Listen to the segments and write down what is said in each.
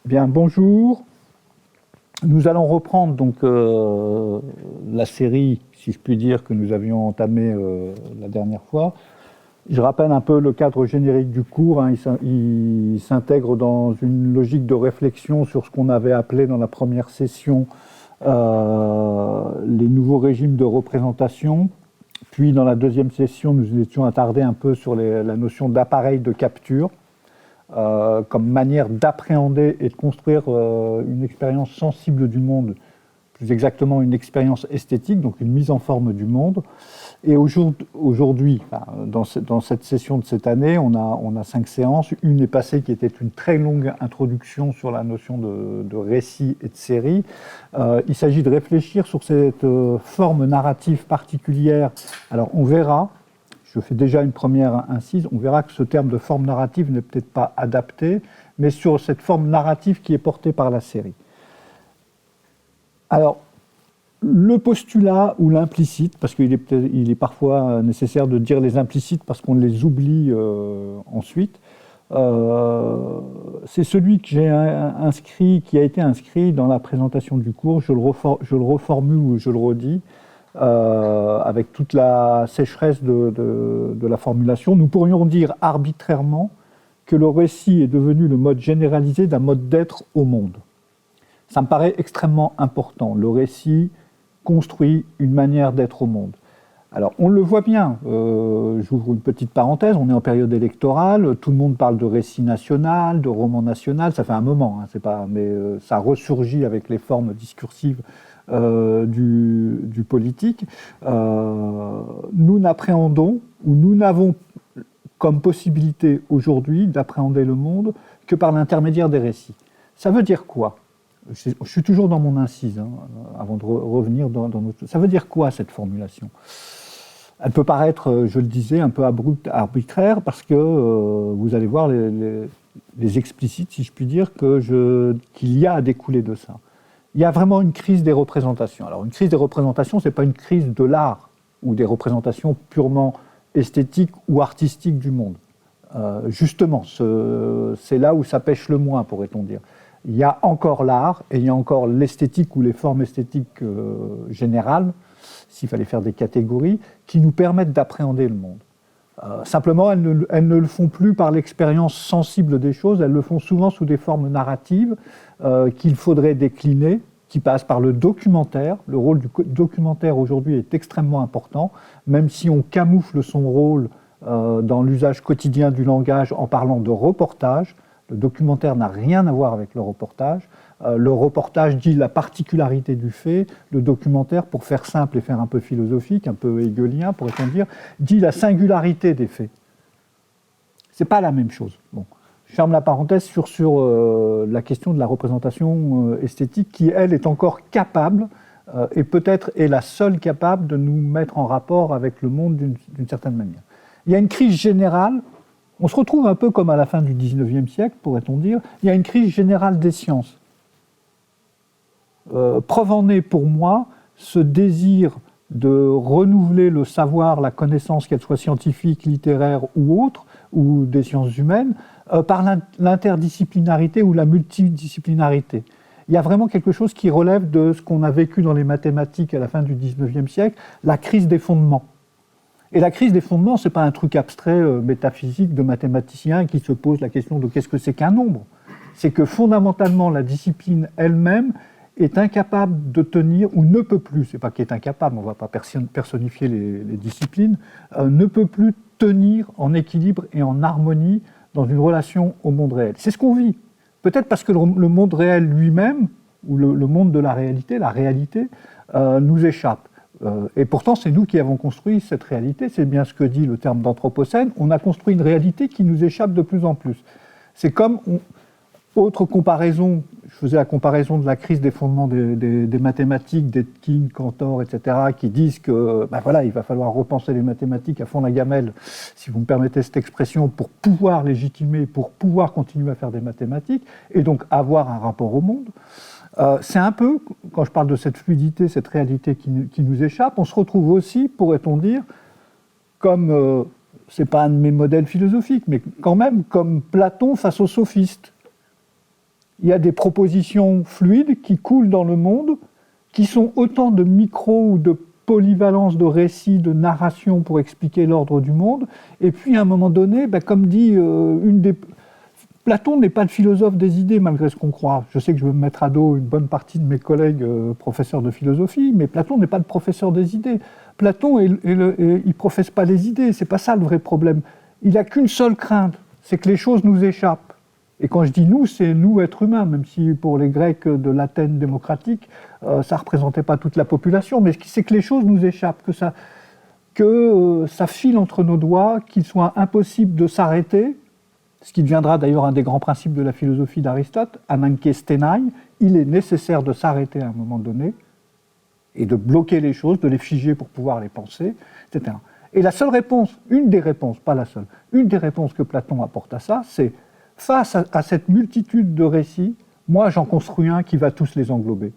Bien, bonjour. Nous allons reprendre donc la série, si je puis dire, que nous avions entamée la dernière fois. Je rappelle un peu le cadre générique du cours. Il s'intègre dans une logique de réflexion sur ce qu'on avait appelé dans la première session les nouveaux régimes de représentation. Puis dans la deuxième session, nous étions attardés un peu sur la notion d'appareil de capture. Comme manière d'appréhender et de construire une expérience sensible du monde, plus exactement une expérience esthétique, donc une mise en forme du monde. Et aujourd'hui, dans cette session de cette année, on a 5 séances. Une est passée qui était une très longue introduction sur la notion de récit et de série. Il s'agit de réfléchir sur cette forme narrative particulière. Alors on verra. Je fais déjà une première incise, on verra que ce terme de forme narrative n'est peut-être pas adapté, mais sur cette forme narrative qui est portée par la série. Alors, le postulat ou l'implicite, parce qu'il est parfois nécessaire de dire les implicites parce qu'on les oublie ensuite, c'est celui que j'ai inscrit, qui a été inscrit dans la présentation du cours. Je le reformule ou je le redis. Avec toute la sécheresse de la formulation, nous pourrions dire arbitrairement que le récit est devenu le mode généralisé d'un mode d'être au monde. Ça me paraît extrêmement important. Le récit construit une manière d'être au monde. Alors, on le voit bien, j'ouvre une petite parenthèse, on est en période électorale, tout le monde parle de récit national, de roman national, ça fait un moment, mais ça ressurgit avec les formes discursives du politique. Nous n'appréhendons, ou nous n'avons comme possibilité aujourd'hui d'appréhender le monde que par l'intermédiaire des récits. Ça veut dire quoi ? Je suis toujours dans mon incise, avant de revenir dans notre... Ça veut dire quoi cette formulation ? Elle peut paraître, je le disais, un peu arbitraire, parce que vous allez voir les explicites, si je puis dire, qu'il y a à découler de ça. Il y a vraiment une crise des représentations. Alors, une crise des représentations, ce n'est pas une crise de l'art ou des représentations purement esthétiques ou artistiques du monde. Justement, c'est là où ça pêche le moins, pourrait-on dire. Il y a encore l'art et il y a encore l'esthétique ou les formes esthétiques générales, s'il fallait faire des catégories, qui nous permettent d'appréhender le monde. Simplement, elles ne le font plus par l'expérience sensible des choses, elles le font souvent sous des formes narratives qu'il faudrait décliner, qui passent par le documentaire. Le rôle du documentaire aujourd'hui est extrêmement important, même si on camoufle son rôle dans l'usage quotidien du langage en parlant de reportage. Le documentaire n'a rien à voir avec le reportage. Le reportage dit la particularité du fait. Le documentaire, pour faire simple et faire un peu philosophique, un peu hegelien, pourrait-on dire, dit la singularité des faits. C'est pas la même chose. Bon. Je ferme la parenthèse sur la question de la représentation esthétique qui, elle, est encore capable, et peut-être est la seule capable de nous mettre en rapport avec le monde d'une certaine manière. Il y a une crise générale. On se retrouve un peu comme à la fin du XIXe siècle, pourrait-on dire. Il y a une crise générale des sciences. Preuve en est pour moi ce désir de renouveler le savoir, la connaissance, qu'elle soit scientifique, littéraire ou autre, ou des sciences humaines, par l'interdisciplinarité ou la multidisciplinarité. Il y a vraiment quelque chose qui relève de ce qu'on a vécu dans les mathématiques à la fin du XIXe siècle, la crise des fondements. Et la crise des fondements, ce n'est pas un truc abstrait, métaphysique de mathématicien qui se pose la question de qu'est-ce que c'est qu'un nombre. C'est que fondamentalement, la discipline elle-même est incapable de tenir, ou ne peut plus, c'est pas qu'elle est incapable, on ne va pas personnifier les disciplines, ne peut plus tenir en équilibre et en harmonie dans une relation au monde réel. C'est ce qu'on vit. Peut-être parce que le monde réel lui-même, ou le monde de la réalité nous échappe. Et pourtant, c'est nous qui avons construit cette réalité, c'est bien ce que dit le terme d'anthropocène, on a construit une réalité qui nous échappe de plus en plus. C'est comme, autre comparaison, je faisais la comparaison de la crise des fondements des mathématiques, d'Etkin, Cantor, etc., qui disent que, il va falloir repenser les mathématiques à fond la gamelle, si vous me permettez cette expression, pour pouvoir légitimer, pour pouvoir continuer à faire des mathématiques, et donc avoir un rapport au monde. C'est un peu, quand je parle de cette fluidité, cette réalité qui nous échappe, on se retrouve aussi, pourrait-on dire, comme, c'est pas un de mes modèles philosophiques, mais quand même comme Platon face aux sophistes. Il y a des propositions fluides qui coulent dans le monde, qui sont autant de micro ou de polyvalence de récits, de narration pour expliquer l'ordre du monde. Et puis, à un moment donné, comme dit Platon n'est pas le philosophe des idées, malgré ce qu'on croit. Je sais que je vais me mettre à dos une bonne partie de mes collègues professeurs de philosophie, mais Platon n'est pas le professeur des idées. Platon, il ne professe pas les idées, c'est pas ça le vrai problème. Il n'a qu'une seule crainte, c'est que les choses nous échappent. Et quand je dis nous, c'est nous, êtres humains, même si pour les Grecs de l'Athènes démocratique, ça ne représentait pas toute la population, mais c'est que les choses nous échappent, que ça file entre nos doigts, qu'il soit impossible de s'arrêter, ce qui deviendra d'ailleurs un des grands principes de la philosophie d'Aristote, ananke stenai, il est nécessaire de s'arrêter à un moment donné, et de bloquer les choses, de les figer pour pouvoir les penser, etc. Et la seule réponse, une des réponses, pas la seule, une des réponses que Platon apporte à ça, c'est face à cette multitude de récits, moi j'en construis un qui va tous les englober.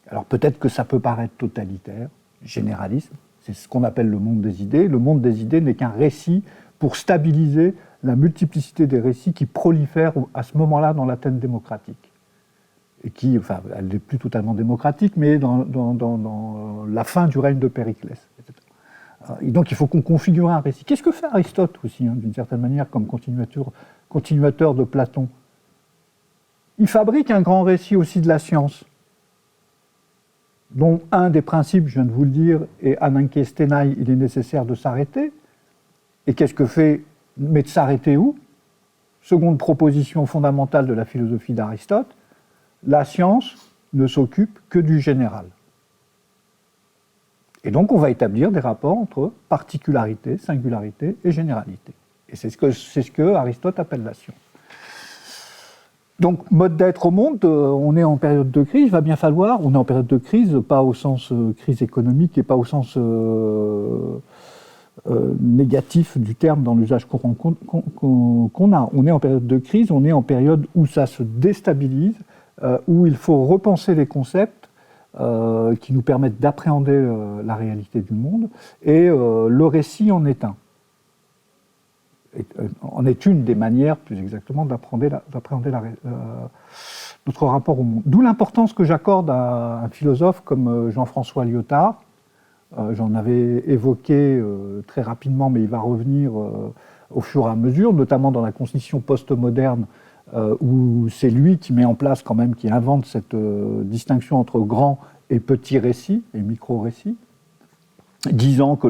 Alors peut-être que ça peut paraître totalitaire, généralisme, c'est ce qu'on appelle le monde des idées. Le monde des idées n'est qu'un récit pour stabiliser la multiplicité des récits qui prolifèrent à ce moment-là dans l'Athènes démocratique. Et qui, enfin, elle n'est plus totalement démocratique, mais dans la fin du règne de Périclès, etc. Et donc il faut qu'on configure un récit. Qu'est-ce que fait Aristote aussi, d'une certaine manière, comme continuateur de Platon? Il fabrique un grand récit aussi de la science, dont un des principes, je viens de vous le dire, est ananke stenai, il est nécessaire de s'arrêter. Et qu'est-ce que fait? Mais de s'arrêter où? Seconde proposition fondamentale de la philosophie d'Aristote, la science ne s'occupe que du général. Et donc on va établir des rapports entre particularité, singularité et généralité. Et c'est ce que Aristote appelle la science. Donc mode d'être au monde, on est en période de crise, il va bien falloir, on est en période de crise, pas au sens crise économique et pas au sens négatif du terme dans l'usage courant qu'on a. On est en période de crise, on est en période où ça se déstabilise, où il faut repenser les concepts qui nous permettent d'appréhender la réalité du monde, et le récit en est un. En est une des manières, plus exactement, d'appréhender notre rapport au monde. D'où l'importance que j'accorde à un philosophe comme Jean-François Lyotard. J'en avais évoqué très rapidement, mais il va revenir au fur et à mesure, notamment dans la constitution post-moderne, où c'est lui qui met en place quand même, qui invente cette distinction entre grand et petit récit, et micro-récit, disant que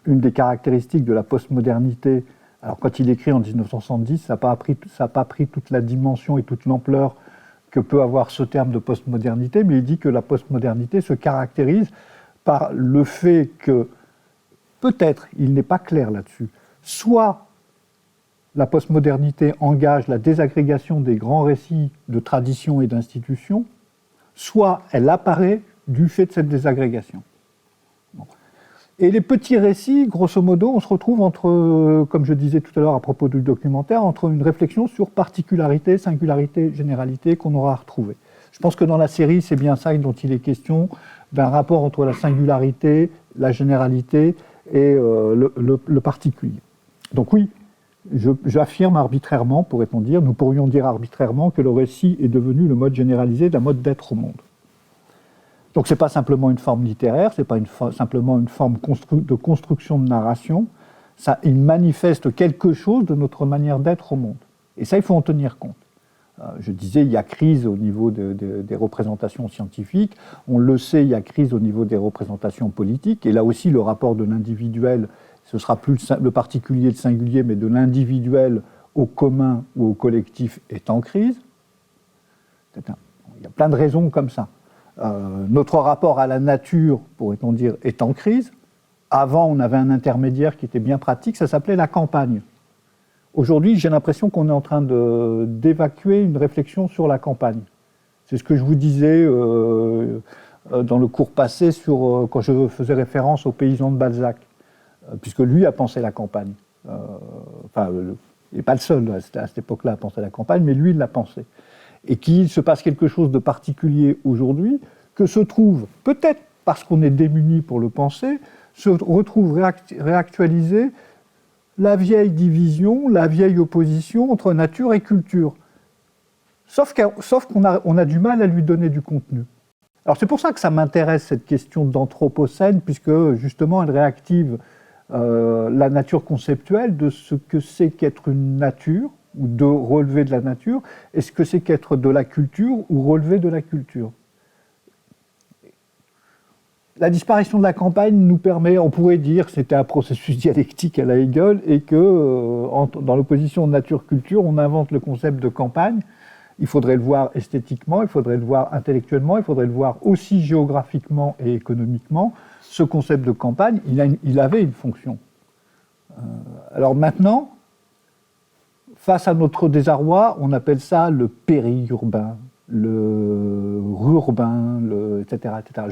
une des caractéristiques de la postmodernité, alors quand il écrit en 1970, ça n'a pas pris toute la dimension et toute l'ampleur que peut avoir ce terme de postmodernité, mais il dit que la postmodernité se caractérise par le fait que, peut-être, il n'est pas clair là-dessus, soit la postmodernité engage la désagrégation des grands récits de traditions et d'institutions, soit elle apparaît du fait de cette désagrégation. Et les petits récits, grosso modo, on se retrouve entre, comme je disais tout à l'heure à propos du documentaire, entre une réflexion sur particularité, singularité, généralité qu'on aura retrouvé. Je pense que dans la série, c'est bien ça dont il est question, d'un rapport entre la singularité, la généralité et le particulier. Donc oui, j'affirme arbitrairement, pourrait-on dire, nous pourrions dire arbitrairement que le récit est devenu le mode généralisé d'un mode d'être au monde. Donc ce n'est pas simplement une forme littéraire, ce n'est pas simplement une forme de construction de narration, il manifeste quelque chose de notre manière d'être au monde. Et ça, il faut en tenir compte. Je disais, il y a crise au niveau des représentations scientifiques, on le sait, il y a crise au niveau des représentations politiques, et là aussi le rapport de l'individuel, ce ne sera plus le particulier, le singulier, mais de l'individuel au commun ou au collectif est en crise. Il y a plein de raisons comme ça. Notre rapport à la nature, pourrait-on dire, est en crise. Avant, on avait un intermédiaire qui était bien pratique, ça s'appelait la campagne. Aujourd'hui, j'ai l'impression qu'on est en train d'évacuer une réflexion sur la campagne. C'est ce que je vous disais dans le cours passé quand je faisais référence aux paysans de Balzac, puisque lui a pensé la campagne. Il n'est pas le seul à cette époque-là à penser la campagne, mais lui, il l'a pensé. Et qu'il se passe quelque chose de particulier aujourd'hui, que se trouve, peut-être parce qu'on est démuni pour le penser, se retrouve réactualisée la vieille division, la vieille opposition entre nature et culture. Sauf qu'on a du mal à lui donner du contenu. Alors c'est pour ça que ça m'intéresse cette question d'anthropocène, puisque justement elle réactive la nature conceptuelle de ce que c'est qu'être une nature, ou de relever de la nature, et ce que c'est qu'être de la culture, ou relever de la culture. La disparition de la campagne nous permet, on pourrait dire que c'était un processus dialectique à la Hegel, et que dans l'opposition nature-culture, on invente le concept de campagne. Il faudrait le voir esthétiquement, il faudrait le voir intellectuellement, il faudrait le voir aussi géographiquement et économiquement. Ce concept de campagne, il avait une fonction. Alors maintenant, face à notre désarroi, on appelle ça le périurbain, le rurbain, etc., etc.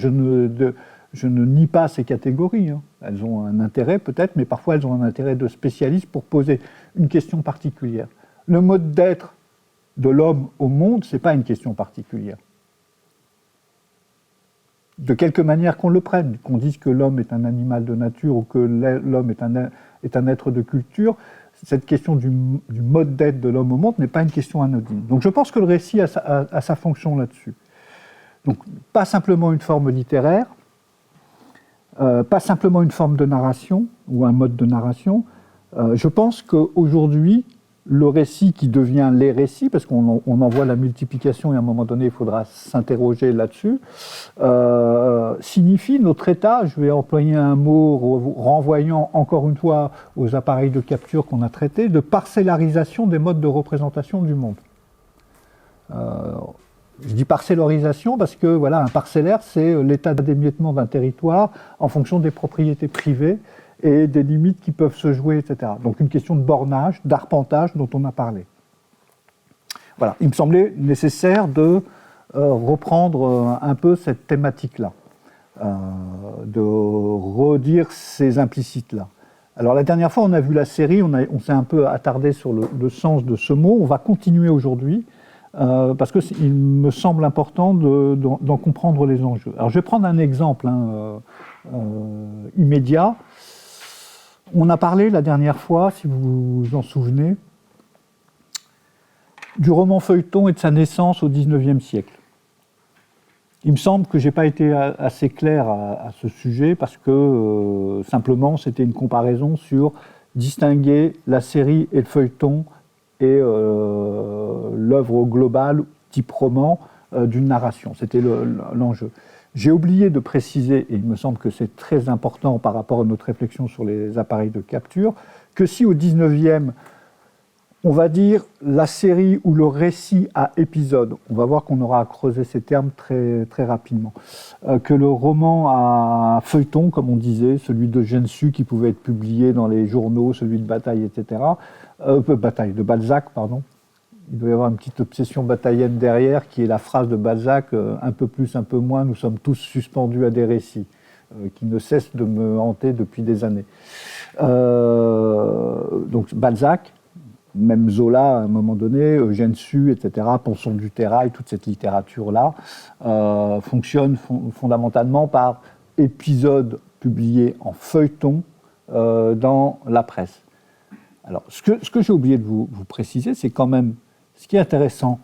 Je ne nie pas ces catégories. Hein. Elles ont un intérêt peut-être, mais parfois elles ont un intérêt de spécialiste pour poser une question particulière. Le mode d'être de l'homme au monde, ce n'est pas une question particulière. De quelque manière qu'on le prenne, qu'on dise que l'homme est un animal de nature ou que l'homme est un être de culture, cette question du mode d'être de l'homme au monde n'est pas une question anodine. Donc je pense que le récit a sa fonction là-dessus. Donc pas simplement une forme littéraire, pas simplement une forme de narration ou un mode de narration. Je pense qu'aujourd'hui, le récit qui devient les récits, parce qu'on en voit la multiplication et à un moment donné il faudra s'interroger là-dessus, signifie notre état, je vais employer un mot renvoyant encore une fois aux appareils de capture qu'on a traités, de parcellarisation des modes de représentation du monde. Je dis parcellarisation parce que voilà, un parcellaire, c'est l'état d'émiettement d'un territoire en fonction des propriétés privées et des limites qui peuvent se jouer, etc. Donc une question de bornage, d'arpentage dont on a parlé. Voilà, il me semblait nécessaire de reprendre un peu cette thématique-là, de redire ces implicites-là. Alors la dernière fois, on a vu la série, on s'est un peu attardé sur le sens de ce mot. On va continuer aujourd'hui, parce qu'il me semble important d'en comprendre les enjeux. Alors je vais prendre un exemple immédiat. On a parlé la dernière fois, si vous vous en souvenez, du roman feuilleton et de sa naissance au XIXe siècle. Il me semble que je n'ai pas été assez clair à ce sujet parce que simplement c'était une comparaison sur distinguer la série et le feuilleton et l'œuvre globale, type roman, d'une narration. C'était l'enjeu. J'ai oublié de préciser, et il me semble que c'est très important par rapport à notre réflexion sur les appareils de capture, que si au XIXe, on va dire la série ou le récit à épisode, on va voir qu'on aura à creuser ces termes très, très rapidement, que le roman à feuilleton, comme on disait, celui de Gensu qui pouvait être publié dans les journaux, celui de Bataille, etc., de Balzac, pardon. Il doit y avoir une petite obsession bataillenne derrière, qui est la phrase de Balzac, un peu plus, un peu moins, nous sommes tous suspendus à des récits, qui ne cessent de me hanter depuis des années. Donc Balzac, même Zola à un moment donné, Gensu, etc., Ponson du Terrail, toute cette littérature-là, fonctionne fondamentalement par épisodes publiés en feuilleton dans la presse. Alors, ce que j'ai oublié de vous préciser, c'est quand même ce qui est intéressant.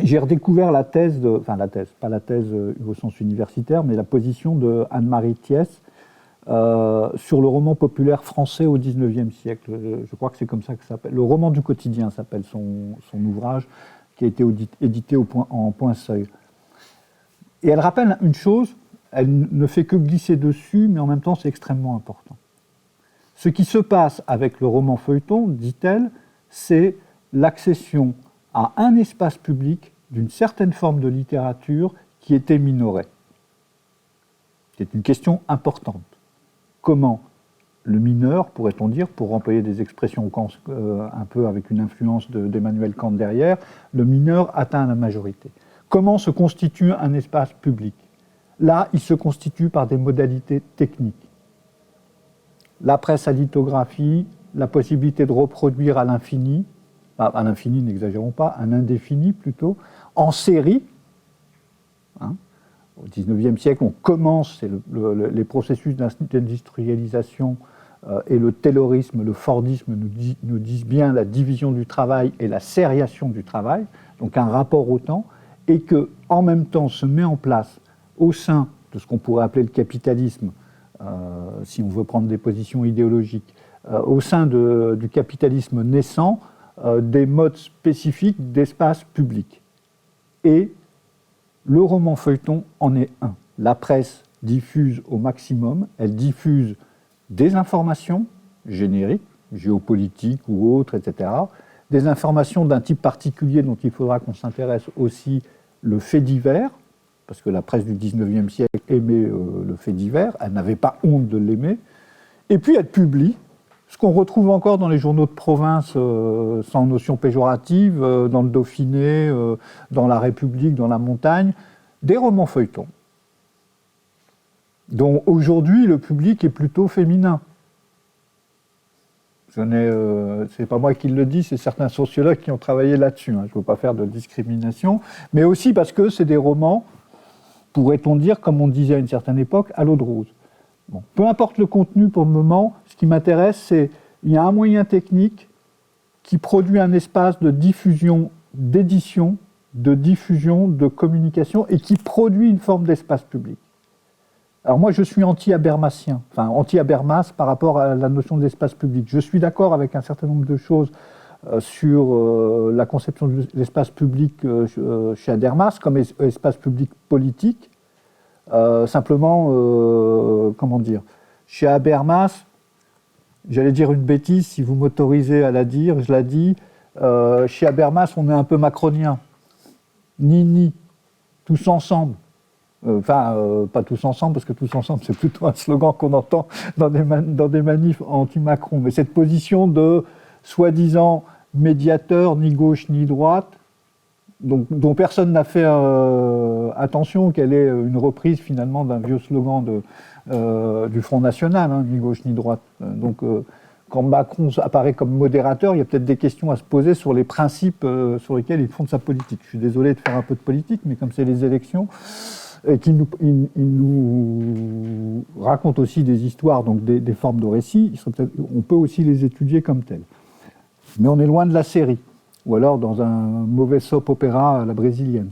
J'ai redécouvert la thèse, pas la thèse au sens universitaire, mais la position de Anne-Marie Thiès sur le roman populaire français au XIXe siècle. Je crois que c'est comme ça que ça s'appelle. Le roman du quotidien s'appelle son ouvrage, qui a été édité en point seuil. Et elle rappelle une chose, elle ne fait que glisser dessus, mais en même temps c'est extrêmement important. Ce qui se passe avec le roman feuilleton, dit-elle, c'est l'accession à un espace public d'une certaine forme de littérature qui était minorée. C'est une question importante. Comment le mineur, pourrait-on dire, pour employer des expressions un peu avec une influence d'Emmanuel Kant derrière, le mineur atteint la majorité. Comment se constitue un espace public? Là, il se constitue par des modalités techniques. La presse à lithographie, la possibilité de reproduire à l'infini, à l'infini, n'exagérons pas, à l'indéfini plutôt, en série. Au XIXe siècle, on commence les processus d'industrialisation et le taylorisme, le fordisme nous disent bien la division du travail et la sériation du travail, donc un rapport au temps, et qu'en même temps se met en place au sein de ce qu'on pourrait appeler le capitalisme, si on veut prendre des positions idéologiques, au sein du capitalisme naissant, des modes spécifiques d'espace public. Et le roman feuilleton en est un. La presse diffuse au maximum, elle diffuse des informations génériques, géopolitiques ou autres, etc., des informations d'un type particulier dont il faudra qu'on s'intéresse aussi, le fait divers, parce que la presse du 19e siècle aimait le fait divers, elle n'avait pas honte de l'aimer, et puis elle publie ce qu'on retrouve encore dans les journaux de province sans notion péjorative, dans le Dauphiné, dans la République, dans la montagne, des romans feuilletons, dont aujourd'hui le public est plutôt féminin. C'est pas moi qui le dis, c'est certains sociologues qui ont travaillé là-dessus. Je ne veux pas faire de discrimination, mais aussi parce que c'est des romans, pourrait-on dire, comme on disait à une certaine époque, à l'eau de rose. Bon. Peu importe le contenu pour le moment, ce qui m'intéresse, c'est qu'il y a un moyen technique qui produit un espace de diffusion, d'édition, de diffusion, de communication, et qui produit une forme d'espace public. Alors moi, je suis anti-Habermasien, enfin anti-Habermas par rapport à la notion d'espace public. Je suis d'accord avec un certain nombre de choses sur la conception de l'espace public chez Habermas comme espace public politique. Simplement, comment dire, chez Habermas, j'allais dire une bêtise, si vous m'autorisez à la dire, je la dis, chez Habermas, on est un peu macronien. Ni, tous ensemble. Pas tous ensemble, parce que tous ensemble, c'est plutôt un slogan qu'on entend dans des manifs anti-Macron. Mais cette position de soi-disant médiateur, ni gauche ni droite, dont personne n'a fait attention qu'elle est une reprise finalement d'un vieux slogan du Front National, ni gauche ni droite. Quand Macron apparaît comme modérateur, il y a peut-être des questions à se poser sur les principes sur lesquels il fonde sa politique. Je suis désolé de faire un peu de politique, mais comme c'est les élections, et qu'il nous raconte aussi des histoires, donc des formes de récits, on peut aussi les étudier comme telles. Mais on est loin de la série, ou alors dans un mauvais soap-opéra à la brésilienne.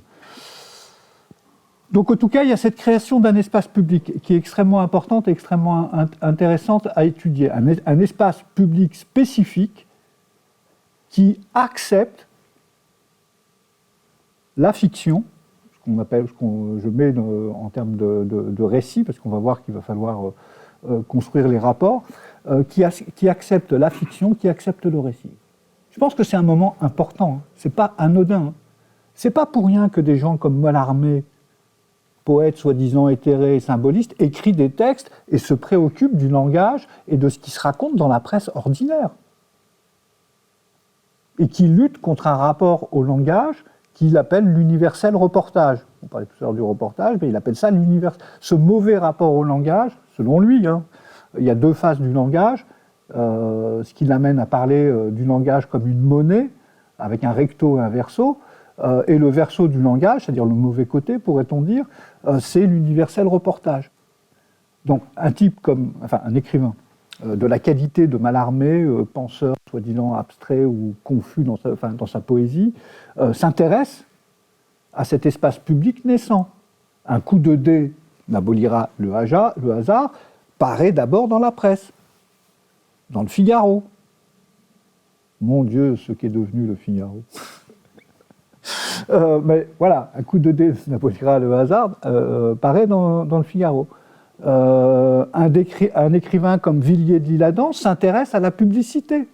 Donc en tout cas, il y a cette création d'un espace public qui est extrêmement importante et extrêmement intéressante à étudier. Un espace public spécifique qui accepte la fiction, ce que je mets en termes de récit, parce qu'on va voir qu'il va falloir construire les rapports, qui accepte la fiction, qui accepte le récit. Je pense que c'est un moment important, c'est pas anodin. C'est pas pour rien que des gens comme Mallarmé, poète soi-disant éthéré et symboliste, écrit des textes et se préoccupe du langage et de ce qui se raconte dans la presse ordinaire. Et qui lutte contre un rapport au langage qu'il appelle l'universel reportage. On parlait tout à l'heure du reportage, mais il appelle ça ce mauvais rapport au langage, selon lui. Il y a deux faces du langage, ce qui l'amène à parler du langage comme une monnaie, avec un recto et un verso, et le verso du langage, c'est-à-dire le mauvais côté, pourrait-on dire, c'est l'universel reportage. Donc un écrivain de la qualité de Mallarmé, penseur soi-disant abstrait ou confus dans sa poésie, s'intéresse à cet espace public naissant. Un coup de dé n'abolira le hasard, paraît d'abord dans la presse, dans le Figaro. Mon Dieu, ce qu'est devenu le Figaro. Mais voilà, un coup de dé n'abolira le hasard, paraît dans le Figaro. Un écrivain comme Villiers de l'Isle-Adam s'intéresse à la publicité.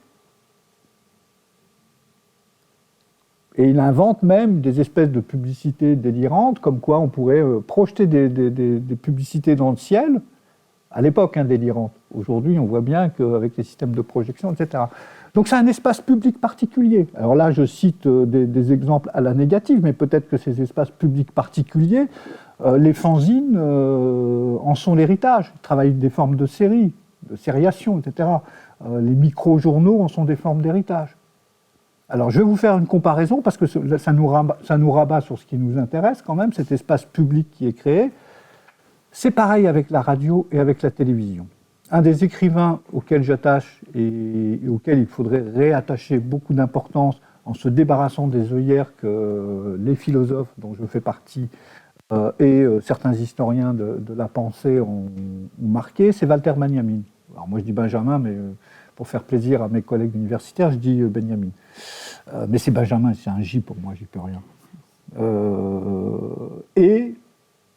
Et il invente même des espèces de publicités délirantes, comme quoi on pourrait projeter des publicités dans le ciel, à l'époque délirantes. Aujourd'hui, on voit bien qu'avec les systèmes de projection, etc. Donc c'est un espace public particulier. Alors là, je cite des exemples à la négative, mais peut-être que ces espaces publics particuliers, les fanzines en sont l'héritage. Ils travaillent des formes de séries, de sériation, etc. Les micro-journaux en sont des formes d'héritage. Alors je vais vous faire une comparaison, parce que ça nous rabat sur ce qui nous intéresse quand même, cet espace public qui est créé. C'est pareil avec la radio et avec la télévision. un des écrivains auxquels j'attache et auxquels il faudrait réattacher beaucoup d'importance en se débarrassant des œillères que les philosophes dont je fais partie et certains historiens de la pensée ont marqué, c'est Walter Benjamin. Alors moi je dis Benjamin, mais pour faire plaisir à mes collègues universitaires, je dis Benjamin. Mais c'est Benjamin, c'est un J pour moi, j'y peux rien. Et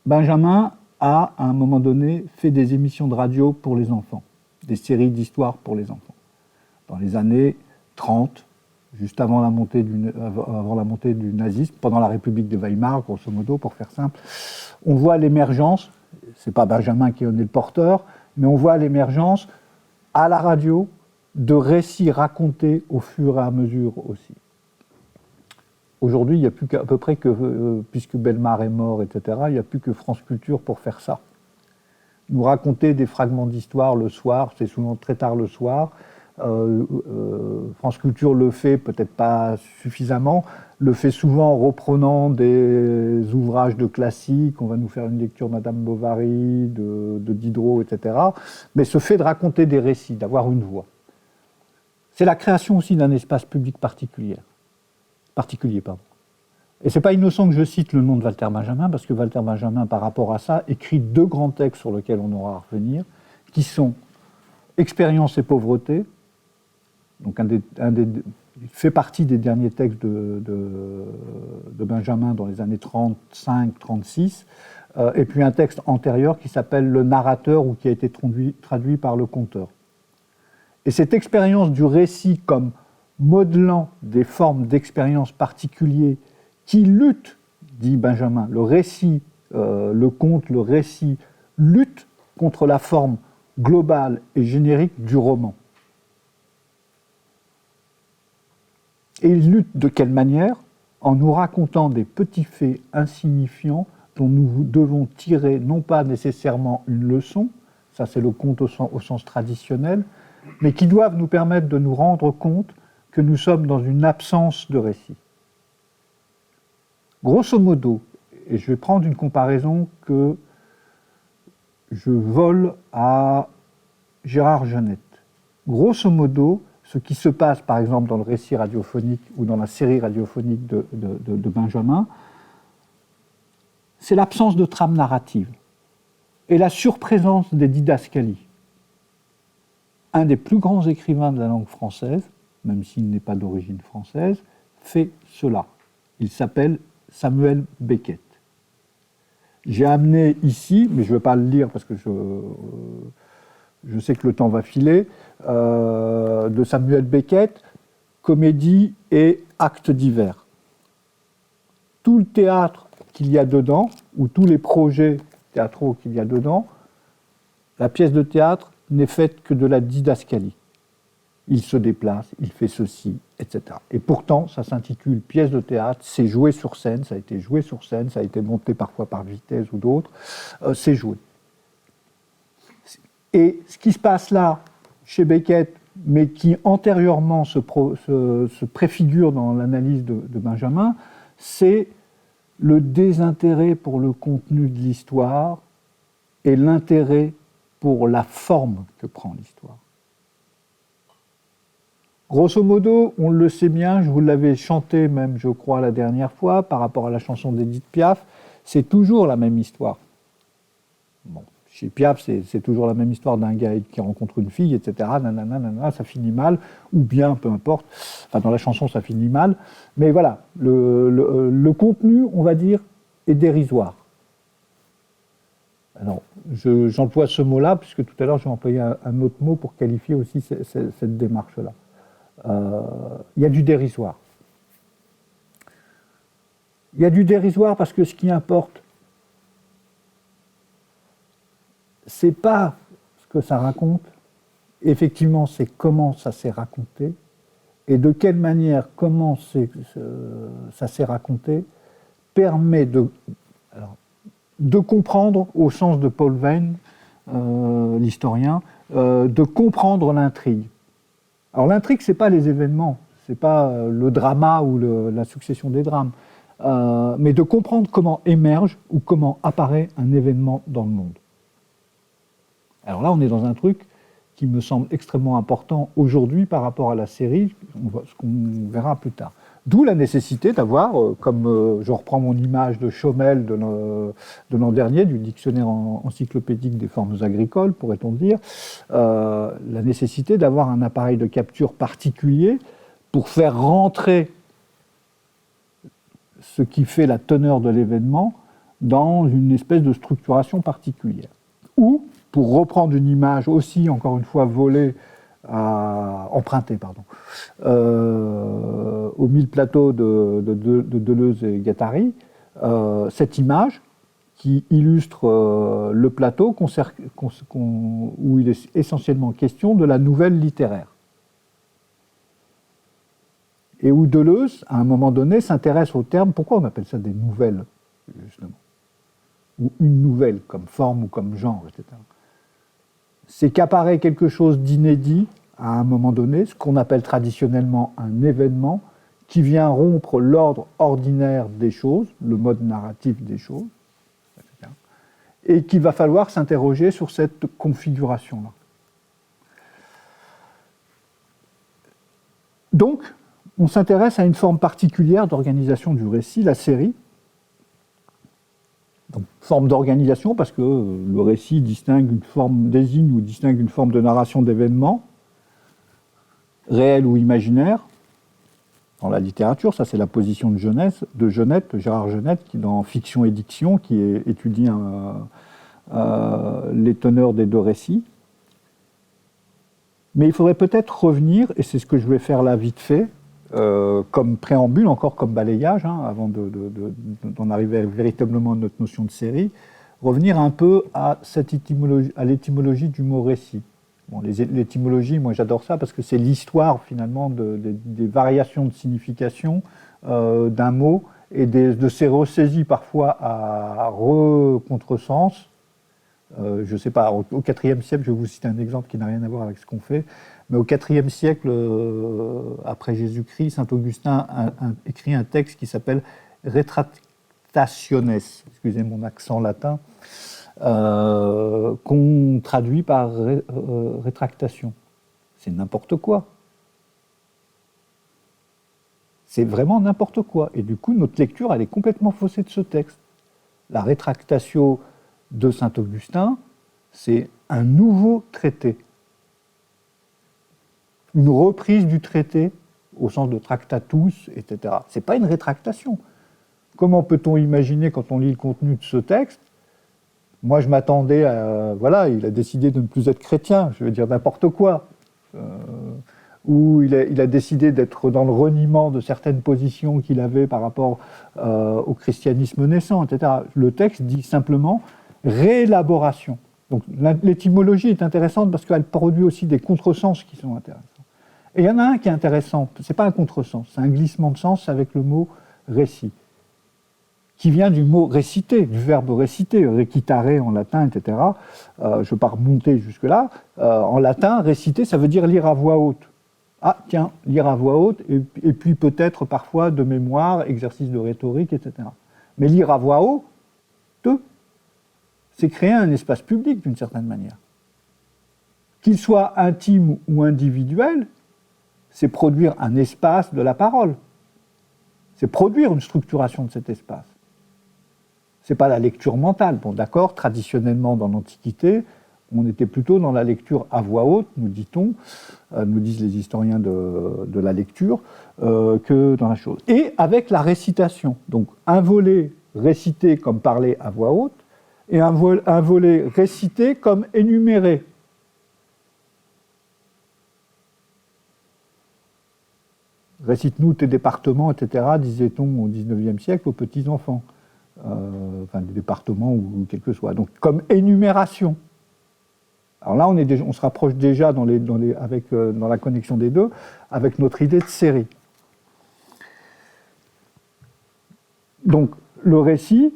Benjamin a, à un moment donné, fait des émissions de radio pour les enfants, des séries d'histoires pour les enfants. Dans les années 30, juste avant la montée du nazisme, pendant la République de Weimar, grosso modo, pour faire simple, on voit l'émergence, c'est pas Benjamin qui en est le porteur, mais on voit l'émergence à la radio de récits racontés au fur et à mesure aussi. Aujourd'hui, il n'y a plus qu'à peu près que, puisque Bellemare est mort, etc., il n'y a plus que France Culture pour faire ça. Nous raconter des fragments d'histoire le soir, c'est souvent très tard le soir. France Culture le fait, peut-être pas suffisamment, le fait souvent en reprenant des ouvrages de classiques. On va nous faire une lecture de Madame Bovary, de Diderot, etc. Mais ce fait de raconter des récits, d'avoir une voix, c'est la création aussi d'un espace public particulier. Et c'est pas innocent que je cite le nom de Walter Benjamin, parce que Walter Benjamin, par rapport à ça, écrit deux grands textes sur lesquels on aura à revenir, qui sont Expérience et pauvreté. Donc il fait partie des derniers textes de Benjamin dans les années 35-36, et puis un texte antérieur qui s'appelle Le narrateur, ou qui a été traduit par Le conteur. Et cette expérience du récit comme modelant des formes d'expérience particulières qui luttent, dit Benjamin, le récit, le conte, le récit, lutte contre la forme globale et générique du roman. Et il lutte de quelle manière? En nous racontant des petits faits insignifiants dont nous devons tirer non pas nécessairement une leçon, ça c'est le conte au sens traditionnel, mais qui doivent nous permettre de nous rendre compte que nous sommes dans une absence de récit. Grosso modo, et je vais prendre une comparaison que je vole à Gérard Genette. Grosso modo, ce qui se passe par exemple dans le récit radiophonique ou dans la série radiophonique de Benjamin, c'est l'absence de trame narrative et la surprésence des didascalies. Un des plus grands écrivains de la langue française, même s'il n'est pas d'origine française, fait cela. Il s'appelle Samuel Beckett. J'ai amené ici, mais je ne vais pas le lire parce que je sais que le temps va filer, de Samuel Beckett, Comédie et Actes divers. Tout le théâtre qu'il y a dedans, ou tous les projets théâtraux qu'il y a dedans, la pièce de théâtre n'est faite que de la didascalie. Il se déplace, il fait ceci, etc. Et pourtant, ça s'intitule pièce de théâtre, c'est joué sur scène, ça a été joué sur scène, ça a été monté parfois par Vitesse ou d'autres, c'est joué. Et ce qui se passe là, chez Beckett, mais qui antérieurement se préfigure dans l'analyse de Benjamin, c'est le désintérêt pour le contenu de l'histoire et l'intérêt pour la forme que prend l'histoire. Grosso modo, on le sait bien, je vous l'avais chanté même, je crois, la dernière fois, par rapport à la chanson d'Édith Piaf, c'est toujours la même histoire. Bon, chez Piaf, c'est toujours la même histoire d'un gars qui rencontre une fille, etc. Nanana, ça finit mal, ou bien, peu importe. Enfin, dans la chanson, ça finit mal. Mais voilà, le contenu, on va dire, est dérisoire. Alors, j'emploie ce mot-là, puisque tout à l'heure, j'ai employé un autre mot pour qualifier aussi cette démarche-là. Il y a du dérisoire. Il y a du dérisoire parce que ce qui importe, c'est pas ce que ça raconte, effectivement, c'est comment ça s'est raconté et de quelle manière, comment ça s'est raconté, permet de comprendre, au sens de Paul Veyne, l'historien, de comprendre l'intrigue. Alors l'intrigue, c'est pas les événements, c'est pas le drama ou la succession des drames, mais de comprendre comment émerge ou comment apparaît un événement dans le monde. Alors là, on est dans un truc qui me semble extrêmement important aujourd'hui par rapport à la série, ce qu'on verra plus tard. D'où la nécessité d'avoir, comme je reprends mon image de Chomel de l'an dernier, du dictionnaire encyclopédique des formes agricoles, pourrait-on dire, la nécessité d'avoir un appareil de capture particulier pour faire rentrer ce qui fait la teneur de l'événement dans une espèce de structuration particulière. Ou, pour reprendre une image aussi, encore une fois, empruntée, aux 1000 plateaux de Deleuze et Guattari, cette image qui illustre le plateau où il est essentiellement question de la nouvelle littéraire. Et où Deleuze, à un moment donné, s'intéresse au terme, pourquoi on appelle ça des nouvelles, justement, ou une nouvelle, comme forme ou comme genre, etc. C'est qu'apparaît quelque chose d'inédit, à un moment donné, ce qu'on appelle traditionnellement un événement, qui vient rompre l'ordre ordinaire des choses, le mode narratif des choses, etc. Et qu'il va falloir s'interroger sur cette configuration-là. Donc, on s'intéresse à une forme particulière d'organisation du récit, la série. Donc, forme d'organisation parce que le récit désigne ou distingue une forme de narration d'événements, réels ou imaginaires, dans la littérature. Ça, c'est la position de Gérard Genette, qui dans Fiction et Diction, qui étudie les teneurs des deux récits. Mais il faudrait peut-être revenir, et c'est ce que je vais faire là vite fait, comme préambule, encore comme balayage, avant d'en arriver véritablement à notre notion de série, revenir un peu à l'étymologie du mot récit. Bon, l'étymologie, moi j'adore ça parce que c'est l'histoire finalement des variations de signification d'un mot et de ses ressaisies parfois à contresens. Je ne sais pas, au IVe siècle, je vais vous citer un exemple qui n'a rien à voir avec ce qu'on fait, mais au IVe siècle, après Jésus-Christ, saint Augustin a écrit un texte qui s'appelle Retractationes, excusez mon accent latin, qu'on traduit par rétractation. C'est n'importe quoi. C'est vraiment n'importe quoi. Et du coup, notre lecture, elle est complètement faussée de ce texte. La rétractatio de saint Augustin, c'est un nouveau traité. Une reprise du traité, au sens de tractatus, etc. Ce n'est pas une rétractation. Comment peut-on imaginer, quand on lit le contenu de ce texte, moi je m'attendais à... Voilà, il a décidé de ne plus être chrétien, je veux dire n'importe quoi. Ou il a décidé d'être dans le reniement de certaines positions qu'il avait par rapport au christianisme naissant, etc. Le texte dit simplement réélaboration. Donc l'étymologie est intéressante parce qu'elle produit aussi des contresens qui sont intéressants. Et il y en a un qui est intéressant, ce n'est pas un contresens, c'est un glissement de sens avec le mot récit, qui vient du mot réciter, du verbe réciter, recitare en latin, etc. Je ne vais pas remonter jusque-là. En latin, réciter, ça veut dire lire à voix haute. Ah, tiens, lire à voix haute, et puis peut-être parfois de mémoire, exercice de rhétorique, etc. Mais lire à voix haute, c'est créer un espace public d'une certaine manière. Qu'il soit intime ou individuel, c'est produire un espace de la parole. C'est produire une structuration de cet espace. Ce n'est pas la lecture mentale. Bon, d'accord, traditionnellement dans l'Antiquité, on était plutôt dans la lecture à voix haute, nous dit-on, nous disent les historiens de la lecture, que dans la chose. Et avec la récitation. Donc un volet récité comme parler à voix haute, et un volet récité comme énuméré. Récite-nous tes départements, etc., disait-on au XIXe siècle aux petits-enfants. Enfin, des départements ou quel que soit. Donc, comme énumération. Alors là, on se rapproche déjà dans la connexion des deux, avec notre idée de série. Donc, le récit,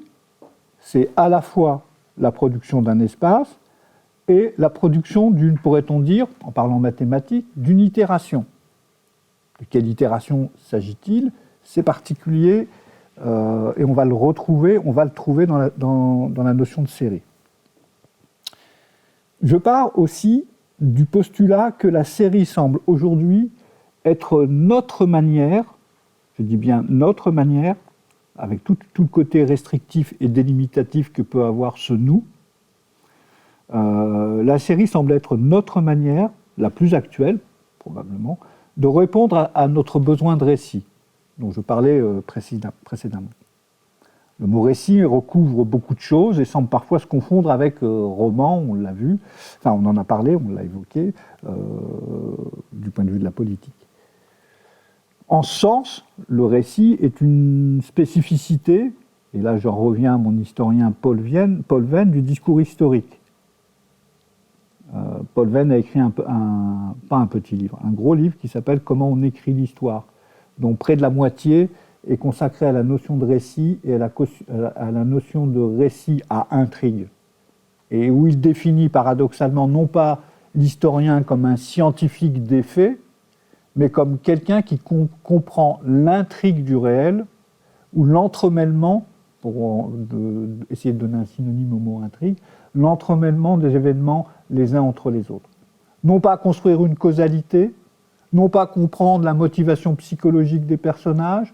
c'est à la fois la production d'un espace et la production d'une, pourrait-on dire, en parlant mathématique, d'une itération. De quelle itération s'agit-il? C'est particulier et on va le trouver dans la notion de série. Je pars aussi du postulat que la série semble aujourd'hui être notre manière, je dis bien notre manière, avec tout le côté restrictif et délimitatif que peut avoir ce nous. La série semble être notre manière, la plus actuelle, probablement, de répondre à notre besoin de récit, dont je parlais précédemment. Le mot récit recouvre beaucoup de choses et semble parfois se confondre avec roman, on l'a vu, enfin on en a parlé, on l'a évoqué, du point de vue de la politique. En ce sens, le récit est une spécificité, et là j'en reviens à mon historien Paul Venn, du discours historique. Paul Venn a écrit pas un petit livre, un gros livre qui s'appelle « Comment on écrit l'histoire », dont près de la moitié est consacré à la notion de récit et à la notion de récit à intrigue, et où il définit paradoxalement non pas l'historien comme un scientifique des faits, mais comme quelqu'un qui comprend l'intrigue du réel, ou l'entremêlement, pour essayer de donner un synonyme au mot intrigue, l'entremêlement des événements les uns entre les autres. Non pas construire une causalité, non pas comprendre la motivation psychologique des personnages,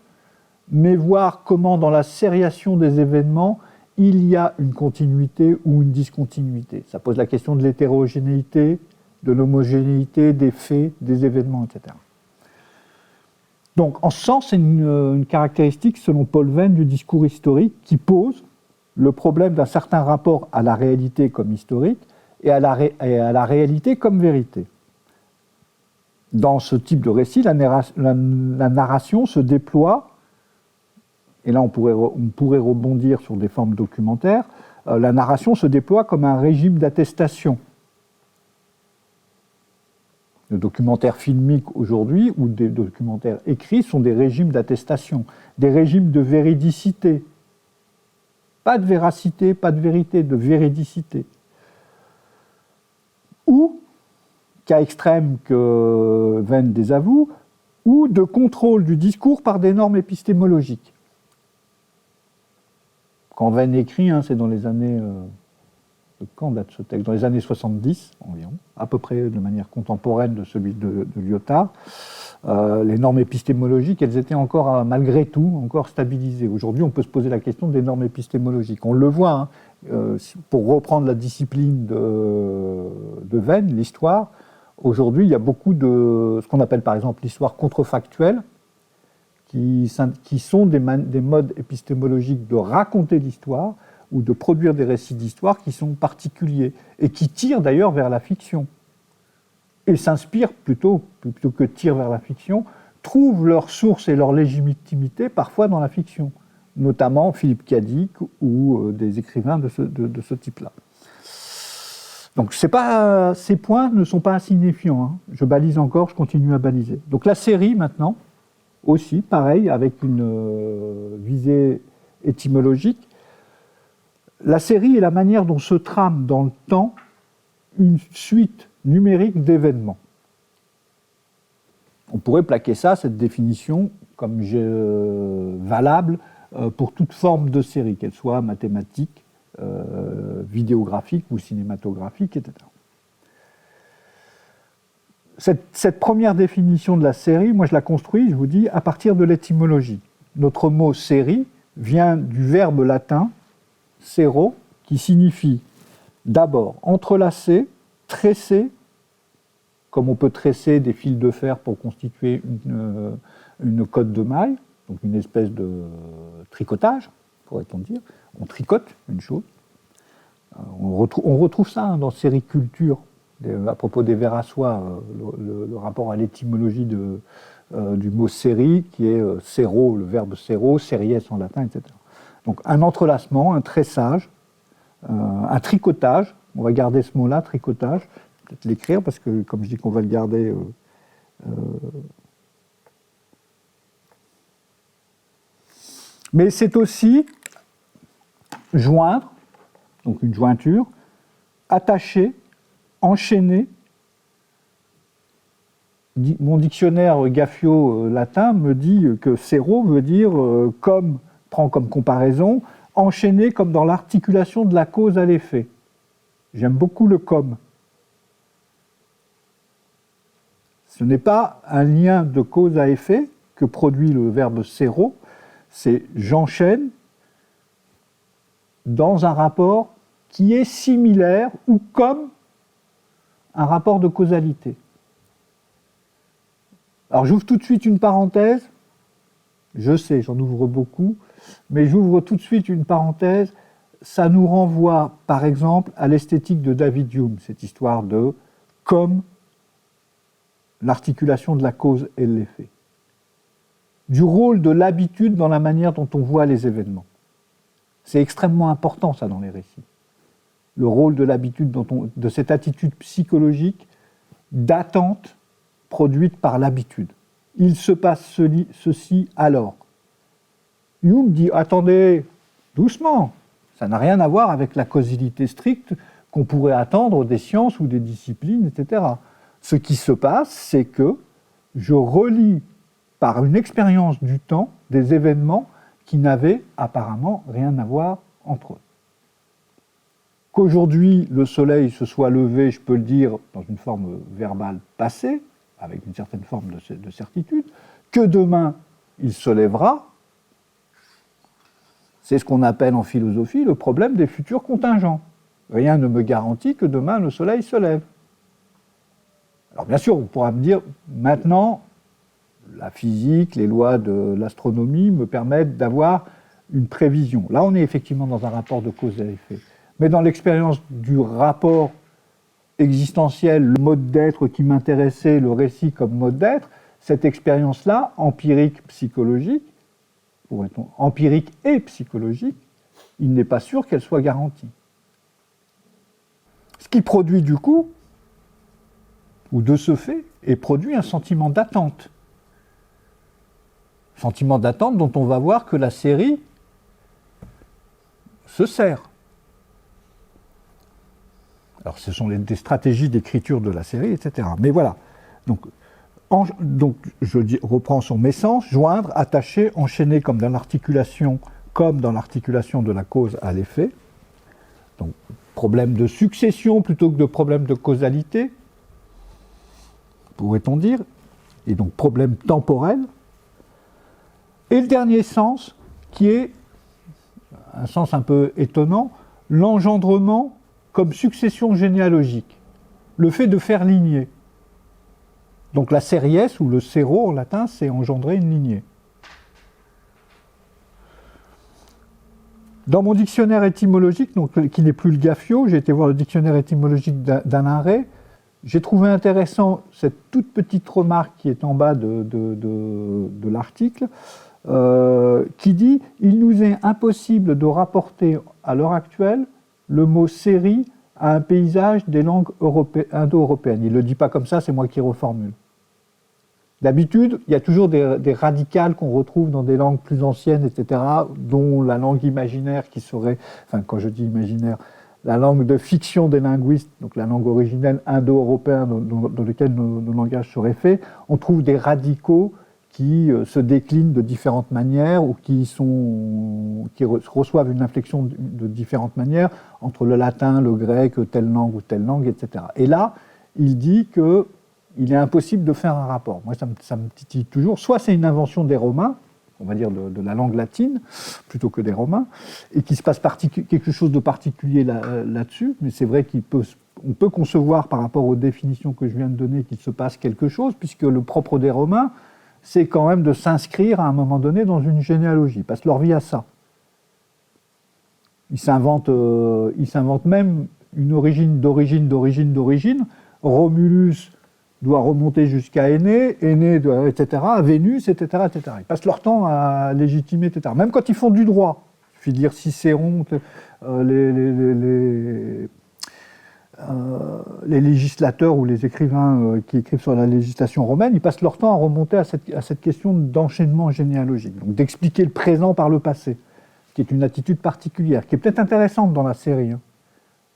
mais voir comment dans la sériation des événements, il y a une continuité ou une discontinuité. Ça pose la question de l'hétérogénéité, de l'homogénéité des faits, des événements, etc. Donc, en ce sens, c'est une caractéristique, selon Paul Venn, du discours historique qui pose le problème d'un certain rapport à la réalité comme historique et à la réalité comme vérité. Dans ce type de récit, la narration se déploie, et là on pourrait rebondir sur des formes documentaires, la narration se déploie comme un régime d'attestation. Le documentaire filmique aujourd'hui, ou des documentaires écrits, sont des régimes d'attestation, des régimes de véridicité. Pas de véracité, pas de vérité, de véridicité. Ou, cas extrême que Venn désavoue, ou de contrôle du discours par des normes épistémologiques. Quand Venn écrit, c'est dans les années... de quand date ce texte ? Dans les années 70 environ, à peu près de manière contemporaine de celui de Lyotard. Les normes épistémologiques, elles étaient encore, malgré tout, encore stabilisées. Aujourd'hui, on peut se poser la question des normes épistémologiques. On le voit, pour reprendre la discipline de Venn, l'histoire, aujourd'hui, il y a beaucoup de ce qu'on appelle par exemple l'histoire contrefactuelle, qui sont des modes épistémologiques de raconter l'histoire, ou de produire des récits d'histoire qui sont particuliers, et qui tirent d'ailleurs vers la fiction. Et s'inspirent plutôt que tirent vers la fiction, trouvent leur source et leur légitimité parfois dans la fiction, notamment Philippe Cadic ou des écrivains de ce type-là. Donc ces points ne sont pas insignifiants. Je balise encore, je continue à baliser. Donc la série maintenant, aussi pareil, avec une visée étymologique. La série est la manière dont se trame dans le temps une suite numérique d'événements. On pourrait plaquer cette définition, comme valable pour toute forme de série, qu'elle soit mathématique, vidéographique ou cinématographique, etc. Cette première définition de la série, moi je la construis, je vous dis, à partir de l'étymologie. Notre mot série vient du verbe latin sero, qui signifie d'abord entrelacer, tresser, comme on peut tresser des fils de fer pour constituer une cotte de maille, donc une espèce de tricotage, pourrait-on dire. On tricote une chose. On retrouve ça dans sériculture, à propos des vers à soie, le rapport à l'étymologie du mot série, qui est sero, le verbe sero, series en latin, etc. Donc un entrelacement, un tressage, un tricotage, on va garder ce mot-là, tricotage, peut-être l'écrire parce que comme je dis qu'on va le garder... Mais c'est aussi joindre, donc une jointure, attacher, enchaîner. Mon dictionnaire Gaffio latin me dit que sero veut dire comme, prend comme comparaison, enchaîner comme dans l'articulation de la cause à l'effet. J'aime beaucoup le comme. Ce n'est pas un lien de cause à effet que produit le verbe séro, c'est j'enchaîne dans un rapport qui est similaire ou comme un rapport de causalité. Alors j'ouvre tout de suite une parenthèse, je sais, j'en ouvre beaucoup, mais j'ouvre tout de suite une parenthèse, ça nous renvoie par exemple à l'esthétique de David Hume, cette histoire de comme l'articulation de la cause et de l'effet, du rôle de l'habitude dans la manière dont on voit les événements. C'est extrêmement important ça dans les récits. Le rôle de l'habitude, de cette attitude psychologique d'attente produite par l'habitude. Il se passe ceci alors. Hume dit, attendez, doucement, ça n'a rien à voir avec la causalité stricte qu'on pourrait attendre des sciences ou des disciplines, etc. Ce qui se passe, c'est que je relie par une expérience du temps des événements qui n'avaient apparemment rien à voir entre eux. Qu'aujourd'hui le soleil se soit levé, je peux le dire dans une forme verbale passée, avec une certaine forme de certitude, que demain il se lèvera, c'est ce qu'on appelle en philosophie le problème des futurs contingents. Rien ne me garantit que demain le soleil se lève. Alors bien sûr, on pourra me dire, maintenant, la physique, les lois de l'astronomie me permettent d'avoir une prévision. Là, on est effectivement dans un rapport de cause à effet. Mais dans l'expérience du rapport existentiel, le mode d'être qui m'intéressait, le récit comme mode d'être, cette expérience-là, empirique, psychologique, empirique et psychologique, il n'est pas sûr qu'elle soit garantie. Ce qui produit du coup, ou de ce fait, est produit un sentiment d'attente. Sentiment d'attente dont on va voir que la série se sert. Alors ce sont des stratégies d'écriture de la série, etc. Mais voilà. Donc je reprends sur mes sens, joindre, attacher, enchaîner comme dans l'articulation de la cause à l'effet. Donc problème de succession plutôt que de problème de causalité, pourrait-on dire, et donc problème temporel. Et le dernier sens, qui est un sens un peu étonnant, l'engendrement comme succession généalogique, le fait de faire lignée. Donc la series, ou le sero en latin, c'est engendrer une lignée. Dans mon dictionnaire étymologique, donc, qui n'est plus le Gaffio, j'ai été voir le dictionnaire étymologique d'Alain Ray, j'ai trouvé intéressant cette toute petite remarque qui est en bas de l'article, qui dit « Il nous est impossible de rapporter à l'heure actuelle le mot série à un paysage des langues indo-européennes. » Il ne le dit pas comme ça, c'est moi qui reformule. D'habitude, il y a toujours des radicales qu'on retrouve dans des langues plus anciennes, etc., dont la langue imaginaire qui serait, enfin quand je dis imaginaire, la langue de fiction des linguistes, donc la langue originelle indo-européenne dans laquelle nos langages seraient faits, on trouve des radicaux qui se déclinent de différentes manières ou qui reçoivent une inflexion de différentes manières entre le latin, le grec, telle langue ou telle langue, etc. Et là, il dit qu'il est impossible de faire un rapport. Moi, ça me titille toujours. Soit c'est une invention des Romains, on va dire de la langue latine, plutôt que des Romains, et qu'il se passe quelque chose de particulier là-dessus, mais c'est vrai qu'on peut concevoir par rapport aux définitions que je viens de donner qu'il se passe quelque chose, puisque le propre des Romains, c'est quand même de s'inscrire à un moment donné dans une généalogie, ils passent leur vie à ça. Ils s'inventent même une origine d'origine. Romulus doit remonter jusqu'à Énée, etc., à Vénus, etc., etc. Ils passent leur temps à légitimer, etc. Même quand ils font du droit, il suffit de lire Cicéron, les législateurs ou les écrivains qui écrivent sur la législation romaine, ils passent leur temps à remonter à cette question d'enchaînement généalogique, donc d'expliquer le présent par le passé, qui est une attitude particulière, qui est peut-être intéressante dans la série, hein.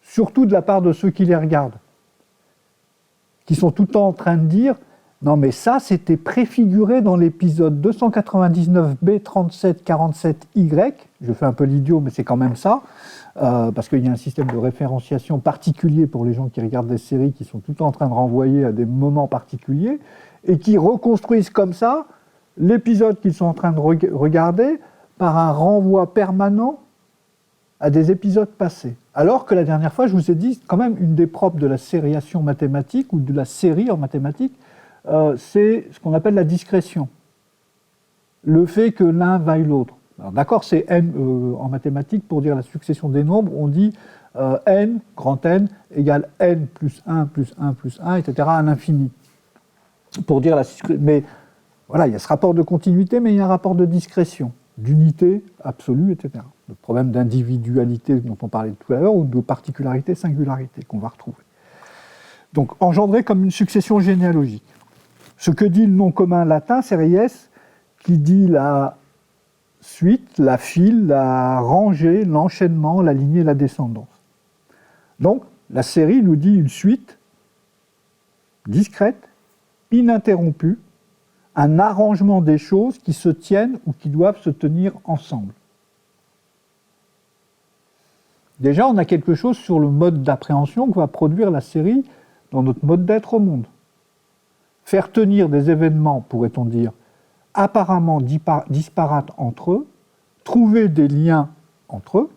Surtout de la part de ceux qui les regardent, qui sont tout le temps en train de dire « Non mais ça, c'était préfiguré dans l'épisode 299B3747Y », je fais un peu l'idiot, mais c'est quand même ça, parce qu'il y a un système de référenciation particulier pour les gens qui regardent des séries qui sont tout le temps en train de renvoyer à des moments particuliers, et qui reconstruisent comme ça l'épisode qu'ils sont en train de regarder par un renvoi permanent à des épisodes passés. Alors que la dernière fois, je vous ai dit, quand même, une des propres de la sériation mathématique ou de la série en mathématiques, c'est ce qu'on appelle la discrétion. Le fait que l'un vaille l'autre. Alors, d'accord, c'est n en mathématiques, pour dire la succession des nombres, on dit n, grand N, égale n plus 1 plus 1 plus 1, etc. à l'infini. Pour dire la succession. Mais voilà, il y a ce rapport de continuité, mais il y a un rapport de discrétion, d'unité absolue, etc. Le problème d'individualité dont on parlait tout à l'heure, ou de particularité, singularité, qu'on va retrouver. Donc, engendré comme une succession généalogique. Ce que dit le nom commun latin, series, qui dit la suite, la file, la rangée, l'enchaînement, la lignée, la descendance. Donc, la série nous dit une suite discrète, ininterrompue, un arrangement des choses qui se tiennent ou qui doivent se tenir ensemble. Déjà, on a quelque chose sur le mode d'appréhension que va produire la série dans notre mode d'être au monde. Faire tenir des événements, pourrait-on dire, apparemment disparates entre eux, trouver des liens entre eux,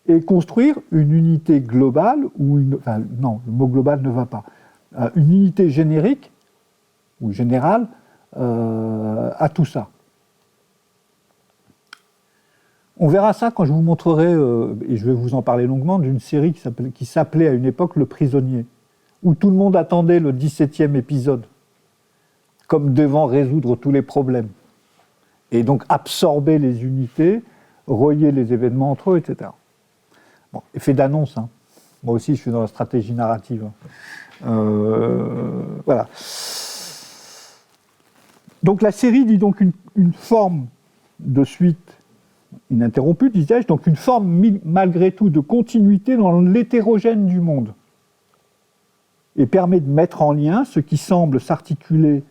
et construire une unité globale, non, le mot global ne va pas, une unité générique, ou générale, à tout ça. On verra ça quand je vous montrerai, et je vais vous en parler longuement, d'une série qui s'appelait à une époque Le Prisonnier, où tout le monde attendait le 17e épisode, comme devant résoudre tous les problèmes, et donc absorber les unités, relier les événements entre eux, etc. Bon, effet d'annonce, hein. Moi aussi je suis dans la stratégie narrative. Voilà. Donc la série dit donc une forme de suite ininterrompue, disais-je, donc une forme malgré tout de continuité dans l'hétérogène du monde, et permet de mettre en lien ce qui semble s'articuler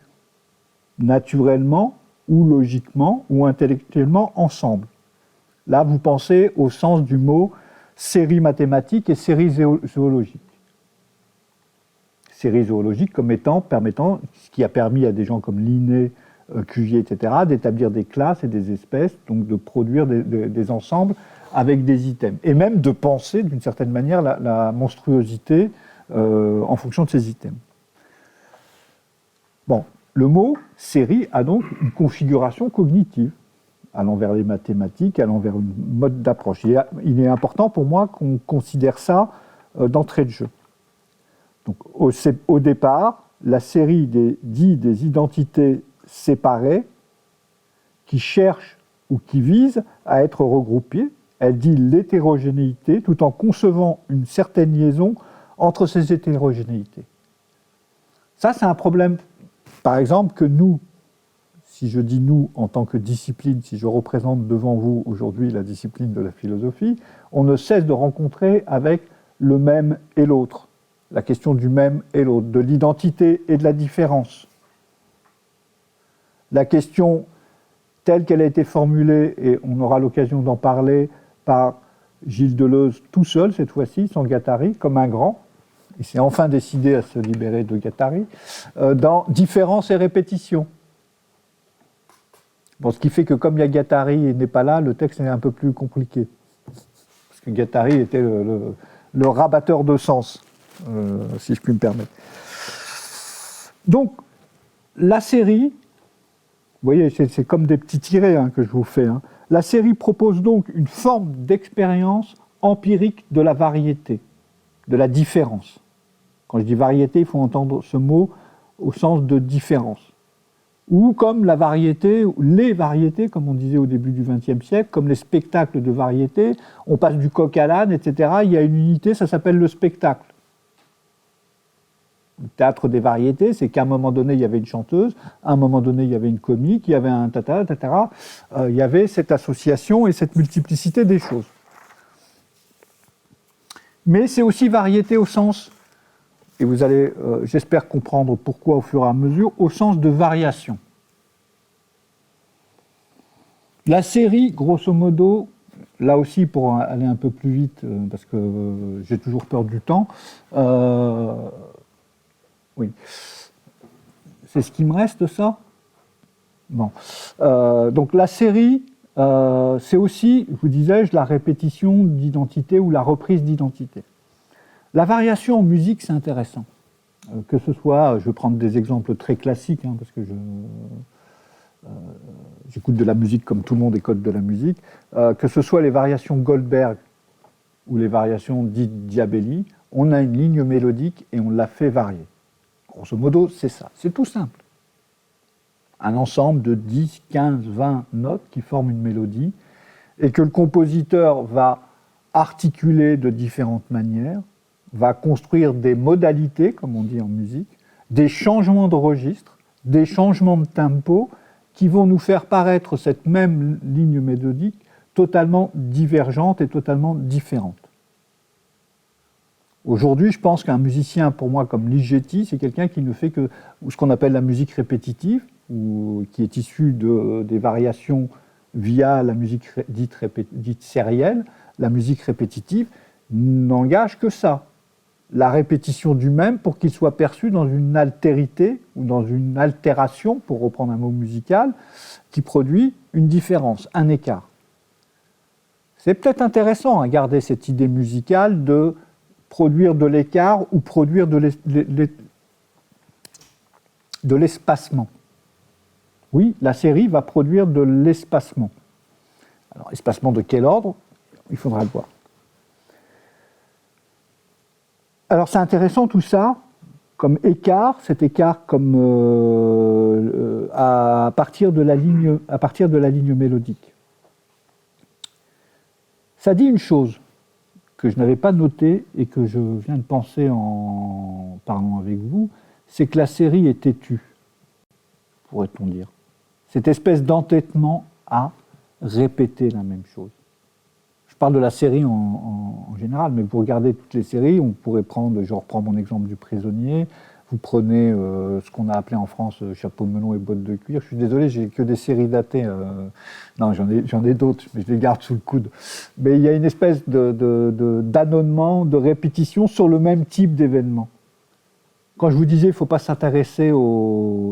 naturellement ou logiquement ou intellectuellement ensemble. Là, vous pensez au sens du mot série mathématique et série zoologique. Série zoologique comme permettant, ce qui a permis à des gens comme Linné, Cuvier, etc., d'établir des classes et des espèces, donc de produire des ensembles avec des items. Et même de penser, d'une certaine manière, la monstruosité en fonction de ces items. Bon, le mot série a donc une configuration cognitive, allant vers les mathématiques, allant vers un mode d'approche. Il est important pour moi qu'on considère ça d'entrée de jeu. Donc, au départ, la série dit des identités séparées qui cherchent ou qui visent à être regroupées. Elle dit l'hétérogénéité tout en concevant une certaine liaison entre ces hétérogénéités. Ça, c'est un problème, par exemple, que nous, si je dis nous en tant que discipline, si je représente devant vous aujourd'hui la discipline de la philosophie, on ne cesse de rencontrer avec le même et l'autre. La question du même et l'autre, de l'identité et de la différence. La question telle qu'elle a été formulée, et on aura l'occasion d'en parler, par Gilles Deleuze tout seul cette fois-ci, sans Guattari, comme un grand, il s'est enfin décidé à se libérer de Guattari, dans différence et répétition. Bon, ce qui fait que comme il y a Guattari et n'est pas là, le texte est un peu plus compliqué. Parce que Guattari était le rabatteur de sens, si je puis me permettre. Donc, la série, vous voyez, c'est comme des petits tirets que je vous fais. La série propose donc une forme d'expérience empirique de la variété, de la différence. Quand je dis variété, il faut entendre ce mot au sens de différence. Ou comme la variété, les variétés, comme on disait au début du XXe siècle, comme les spectacles de variété, on passe du coq à l'âne, etc. Il y a une unité, ça s'appelle le spectacle. Le théâtre des variétés, c'est qu'à un moment donné, il y avait une chanteuse, à un moment donné, il y avait une comique, il y avait un tata, etc. Il y avait cette association et cette multiplicité des choses. Mais c'est aussi variété au sens, et vous allez, j'espère comprendre pourquoi au fur et à mesure, au sens de variation. La série, grosso modo, là aussi pour aller un peu plus vite, parce que j'ai toujours peur du temps, oui. C'est ce qui me reste, ça? Bon. Donc la série, c'est aussi, je vous disais, la répétition d'identité ou la reprise d'identité. La variation en musique, c'est intéressant. Que ce soit, je vais prendre des exemples très classiques, hein, parce que j'écoute de la musique comme tout le monde écoute de la musique, que ce soit les variations Goldberg ou les variations dites Diabelli, on a une ligne mélodique et on la fait varier. Grosso modo, c'est ça. C'est tout simple. Un ensemble de 10, 15, 20 notes qui forment une mélodie et que le compositeur va articuler de différentes manières, va construire des modalités, comme on dit en musique, des changements de registre, des changements de tempo qui vont nous faire paraître cette même ligne mélodique totalement divergente et totalement différente. Aujourd'hui, je pense qu'un musicien, pour moi, comme Ligeti, c'est quelqu'un qui ne fait que ce qu'on appelle la musique répétitive, ou qui est issue des variations via la musique dite sérielle. La musique répétitive n'engage que ça, la répétition du même pour qu'il soit perçu dans une altérité ou dans une altération, pour reprendre un mot musical, qui produit une différence, un écart. C'est peut-être intéressant à garder cette idée musicale de produire de l'écart ou produire de l'espacement. Oui, la série va produire de l'espacement. Alors, espacement de quel ordre? Il faudra le voir. Alors, c'est intéressant tout ça, comme écart, cet écart comme à partir de la ligne mélodique. Ça dit une chose que je n'avais pas notée et que je viens de penser en parlant avec vous, c'est que la série est têtue, pourrait-on dire. Cette espèce d'entêtement à répéter la même chose. Je parle de la série en général, mais vous regardez toutes les séries, on pourrait prendre, je reprends mon exemple du prisonnier, vous prenez ce qu'on a appelé en France chapeau melon et bottes de cuir. Je suis désolé, j'ai que des séries datées. Non, j'en ai d'autres, mais je les garde sous le coude. Mais il y a une espèce d'annonnement, de répétition sur le même type d'événement. Quand je vous disais, il ne faut pas s'intéresser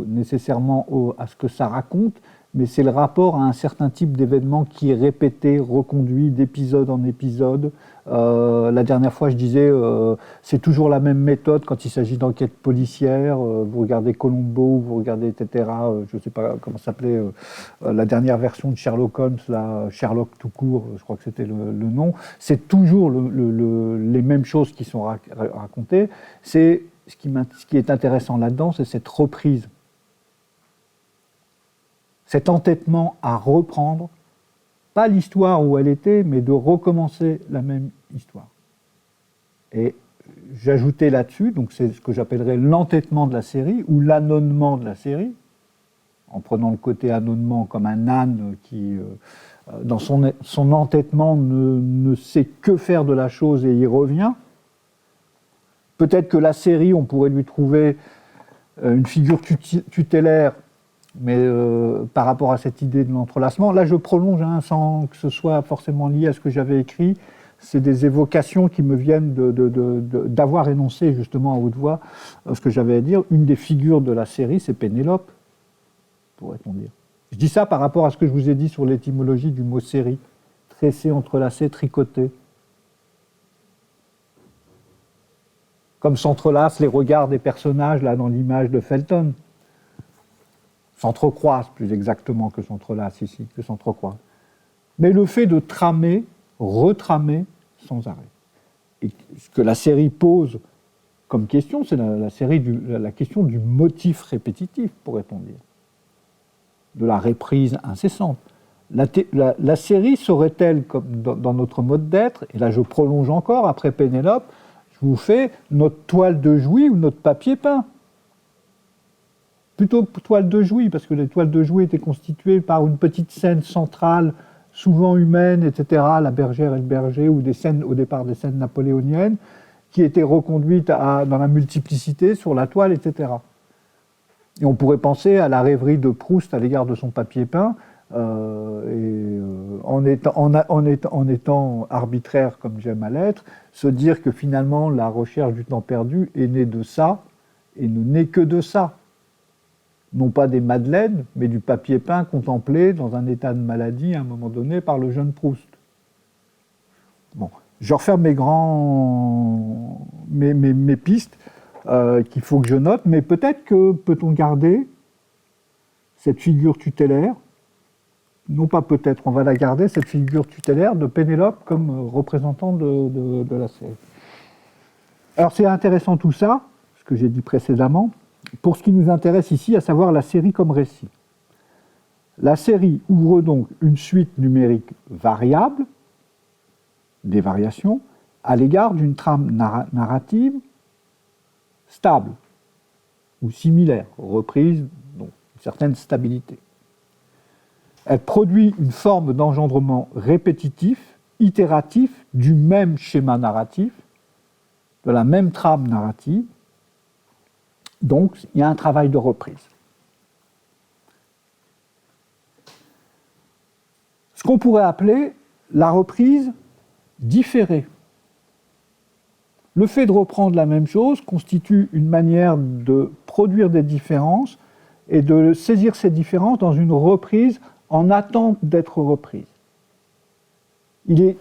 nécessairement à ce que ça raconte, mais c'est le rapport à un certain type d'événement qui est répété, reconduit d'épisode en épisode. La dernière fois, je disais, c'est toujours la même méthode quand il s'agit d'enquêtes policières. Vous regardez Columbo, vous regardez etc. Je ne sais pas comment s'appelait la dernière version de Sherlock Holmes, là, Sherlock tout court, je crois que c'était le nom. C'est toujours les mêmes choses qui sont racontées. Ce qui est intéressant là-dedans, c'est cette reprise. Cet entêtement à reprendre, pas l'histoire où elle était, mais de recommencer la même histoire. Et j'ajoutais là-dessus, donc c'est ce que j'appellerais l'entêtement de la série, ou l'annonnement de la série, en prenant le côté annonnement comme un âne qui, dans son entêtement, ne sait que faire de la chose et y revient. Peut-être que la série, on pourrait lui trouver une figure tutélaire, mais par rapport à cette idée de l'entrelacement, là je prolonge sans que ce soit forcément lié à ce que j'avais écrit, c'est des évocations qui me viennent d'avoir énoncé justement à haute voix ce que j'avais à dire. Une des figures de la série, c'est Pénélope, pourrait-on dire. Je dis ça par rapport à ce que je vous ai dit sur l'étymologie du mot série, tressé, entrelacé, tricoté. Comme s'entrelacent les regards des personnages là dans l'image de Felton. S'entrecroisent plus exactement que s'entrelacent ici, que s'entrecroisent. Mais le fait de tramer, retramer sans arrêt. Et ce que la série pose comme question, c'est la question du motif répétitif, pourrait-on dire. De la reprise incessante. La série serait-elle, comme dans notre mode d'être, et là je prolonge encore, après Pénélope, je vous fais notre toile de Jouy ou notre papier peint. Plutôt toile de Jouy, parce que les toiles de Jouy étaient constituées par une petite scène centrale, souvent humaine, etc., la bergère et le berger, ou des scènes, au départ des scènes napoléoniennes, qui étaient reconduites dans la multiplicité sur la toile, etc. Et on pourrait penser à la rêverie de Proust à l'égard de son papier peint, en étant arbitraire comme j'aime à l'être, se dire que finalement la recherche du temps perdu est née de ça, et ne naît que de ça. non pas des madeleines, mais du papier peint contemplé dans un état de maladie à un moment donné par le jeune Proust. Bon, je referme mes pistes qu'il faut que je note, mais peut-être que peut-on garder cette figure tutélaire, non pas peut-être, on va la garder, cette figure tutélaire de Pénélope comme représentant de la série. Alors c'est intéressant tout ça, ce que j'ai dit précédemment, pour ce qui nous intéresse ici, à savoir la série comme récit. La série ouvre donc une suite numérique variable, des variations, à l'égard d'une trame narrative stable ou similaire, reprise, donc une certaine stabilité. Elle produit une forme d'engendrement répétitif, itératif, du même schéma narratif, de la même trame narrative. Donc, il y a un travail de reprise. Ce qu'on pourrait appeler la reprise différée. Le fait de reprendre la même chose constitue une manière de produire des différences et de saisir ces différences dans une reprise en attente d'être reprise. Il est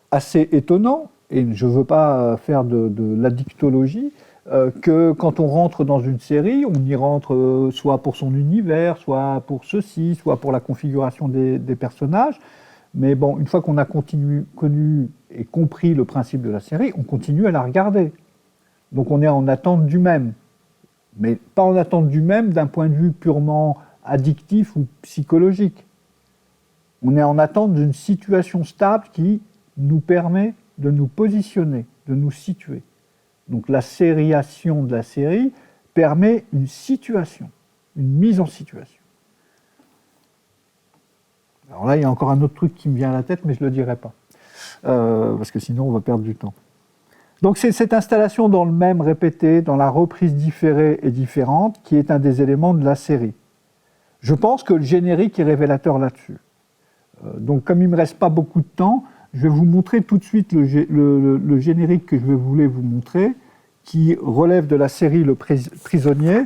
assez étonnant, et je ne veux pas faire de la dictologie, que quand on rentre dans une série, on y rentre soit pour son univers, soit pour ceci, soit pour la configuration des personnages. Mais bon, une fois qu'on a connu et compris le principe de la série, on continue à la regarder. Donc on est en attente du même. Mais pas en attente du même d'un point de vue purement addictif ou psychologique. On est en attente d'une situation stable qui nous permet de nous positionner, de nous situer. Donc la sériation de la série permet une situation, une mise en situation. Alors là, il y a encore un autre truc qui me vient à la tête, mais je ne le dirai pas, parce que sinon on va perdre du temps. Donc c'est cette installation dans le même répété, dans la reprise différée et différente, qui est un des éléments de la série. Je pense que le générique est révélateur là-dessus. Donc comme il ne me reste pas beaucoup de temps, je vais vous montrer tout de suite le générique que je voulais vous montrer, qui relève de la série Le Prisonnier.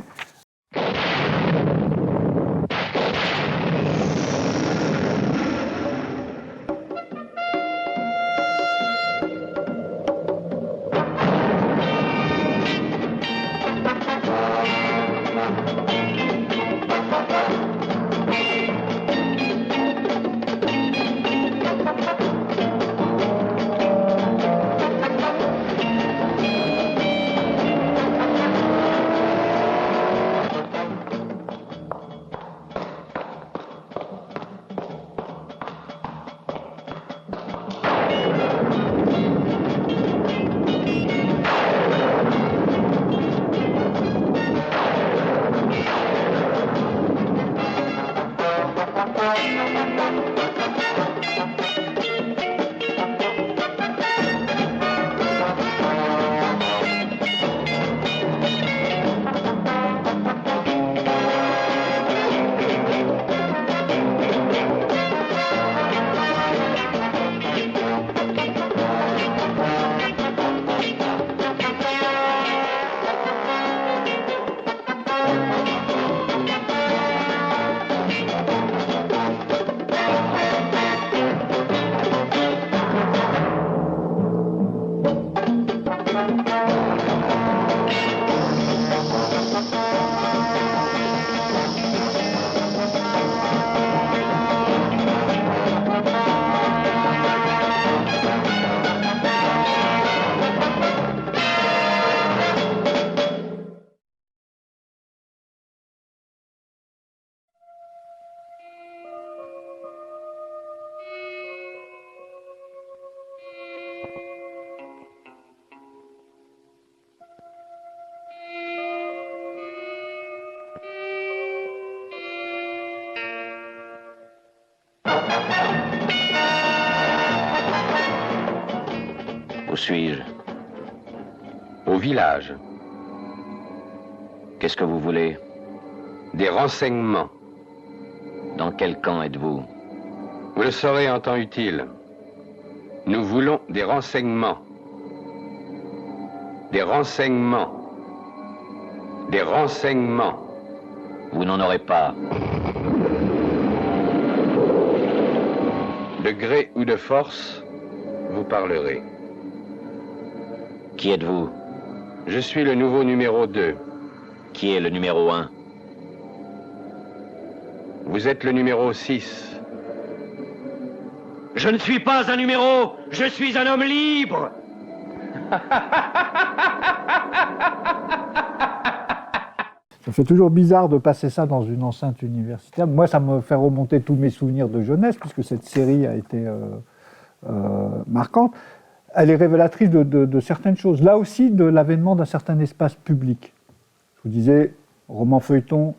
Où suis-je? Au village. Qu'est-ce que vous voulez? Des renseignements. Dans quel camp êtes-vous? Vous le saurez en temps utile. Nous voulons des renseignements. Des renseignements. Des renseignements. vous n'en aurez pas. De gré ou de force, vous parlerez. Qui êtes-vous? Je suis le nouveau numéro 2. Qui est le numéro 1? Vous êtes le numéro 6. Je ne suis pas un numéro, je suis un homme libre. Ça fait toujours bizarre de passer ça dans une enceinte universitaire. Moi, ça me fait remonter tous mes souvenirs de jeunesse, puisque cette série a été marquante. Elle est révélatrice de certaines choses. Là aussi, de l'avènement d'un certain espace public. Je vous disais, roman feuilleton,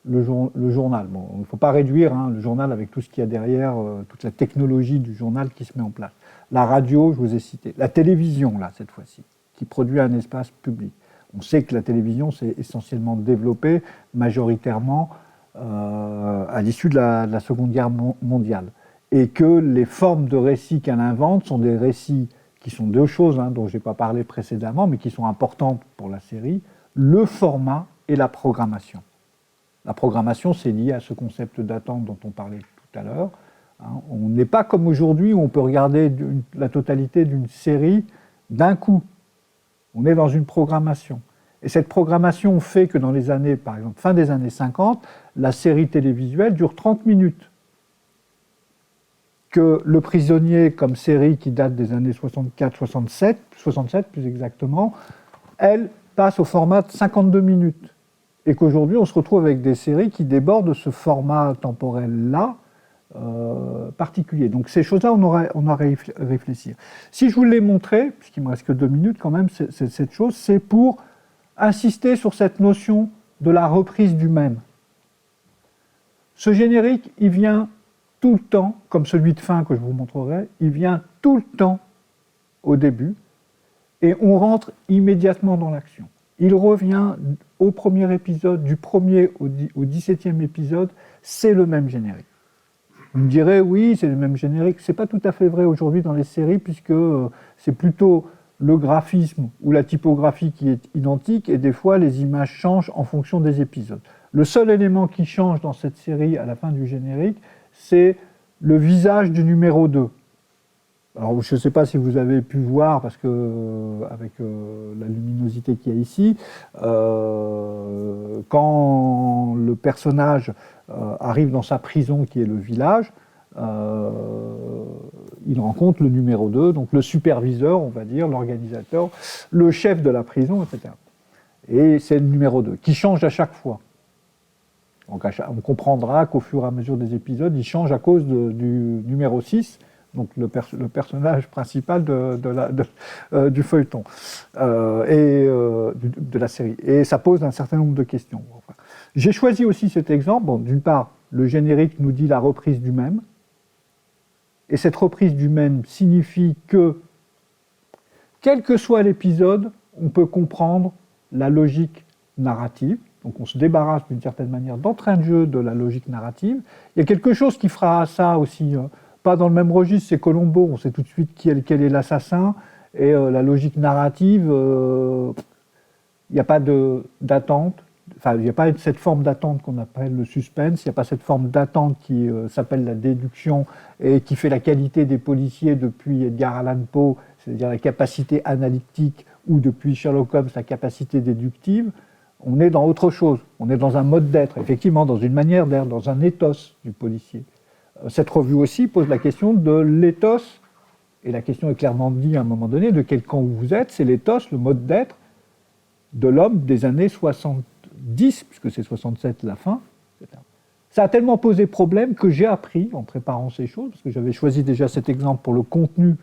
le journal. Bon, il ne faut pas réduire le journal avec tout ce qu'il y a derrière, toute la technologie du journal qui se met en place. La radio, je vous ai cité. La télévision, là, cette fois-ci, qui produit un espace public. On sait que la télévision s'est essentiellement développée, majoritairement, à l'issue de la Seconde Guerre mondiale. Et que les formes de récits qu'elle invente sont des récits qui sont deux choses dont je n'ai pas parlé précédemment, mais qui sont importantes pour la série, le format et la programmation. La programmation, c'est lié à ce concept d'attente dont on parlait tout à l'heure. On n'est pas comme aujourd'hui où on peut regarder la totalité d'une série d'un coup. On est dans une programmation. Et cette programmation fait que dans les années, par exemple, fin des années 50, la série télévisuelle dure 30 minutes. Que Le Prisonnier, comme série qui date des années 64-67 plus exactement, elle passe au format de 52 minutes. Et qu'aujourd'hui, on se retrouve avec des séries qui débordent ce format temporel-là particulier. Donc ces choses-là, on aura à réfléchir. Si je vous l'ai montré, puisqu'il me reste que 2 minutes quand même, cette chose, c'est pour insister sur cette notion de la reprise du même. Ce générique, il vient tout le temps, comme celui de fin que je vous montrerai, il vient tout le temps au début, et on rentre immédiatement dans l'action. Il revient au premier épisode, du premier au 17e épisode, c'est le même générique. Vous me direz, oui, c'est le même générique. Ce n'est pas tout à fait vrai aujourd'hui dans les séries, puisque c'est plutôt le graphisme ou la typographie qui est identique, et des fois les images changent en fonction des épisodes. Le seul élément qui change dans cette série à la fin du générique, c'est le visage du numéro 2. Alors, je ne sais pas si vous avez pu voir, parce que avec la luminosité qu'il y a ici, quand le personnage arrive dans sa prison, qui est le village, il rencontre le numéro 2, donc le superviseur, on va dire, l'organisateur, le chef de la prison, etc. Et c'est le numéro 2, qui change à chaque fois. Donc, on comprendra qu'au fur et à mesure des épisodes, il change à cause du numéro 6, donc le personnage principal du feuilleton et de la série. Et ça pose un certain nombre de questions. Enfin, j'ai choisi aussi cet exemple. Bon, d'une part, le générique nous dit la reprise du même. Et cette reprise du même signifie que, quel que soit l'épisode, on peut comprendre la logique narrative. Donc on se débarrasse d'une certaine manière d'entrain de jeu de la logique narrative. Il y a quelque chose qui fera ça aussi, pas dans le même registre, c'est Colombo, on sait tout de suite quel est l'assassin, et la logique narrative, il n'y a pas d'attente, enfin il n'y a pas cette forme d'attente qu'on appelle le suspense, il n'y a pas cette forme d'attente qui s'appelle la déduction et qui fait la qualité des policiers depuis Edgar Allan Poe, c'est-à-dire la capacité analytique, ou depuis Sherlock Holmes, la capacité déductive. On est dans autre chose, on est dans un mode d'être, effectivement, dans une manière d'être, dans un ethos du policier. Cette revue aussi pose la question de l'ethos, et la question est clairement dit à un moment donné, de quel camp vous êtes, c'est l'ethos, le mode d'être de l'homme des années 70, puisque c'est 67 la fin, etc. Ça a tellement posé problème que j'ai appris, en préparant ces choses, parce que j'avais choisi déjà cet exemple pour le contenu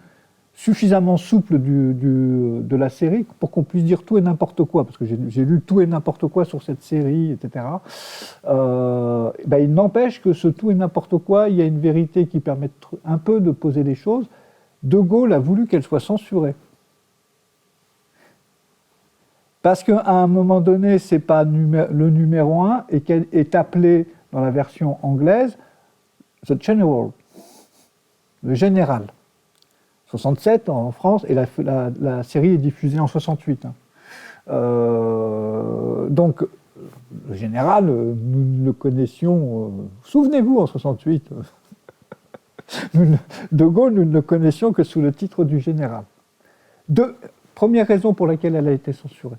suffisamment souple de la série pour qu'on puisse dire tout et n'importe quoi, parce que j'ai lu tout et n'importe quoi sur cette série, etc. Il n'empêche que ce tout et n'importe quoi, il y a une vérité qui permet un peu de poser les choses. De Gaulle a voulu qu'elle soit censurée. Parce qu'à un moment donné, ce n'est pas le numéro 1 et qu'elle est appelée, dans la version anglaise, The General, le général. 67 en France, et la série est diffusée en 68. Donc, le général, nous ne le connaissions, souvenez-vous, en 68, De Gaulle, nous ne le connaissions que sous le titre du général. Première raison pour laquelle elle a été censurée.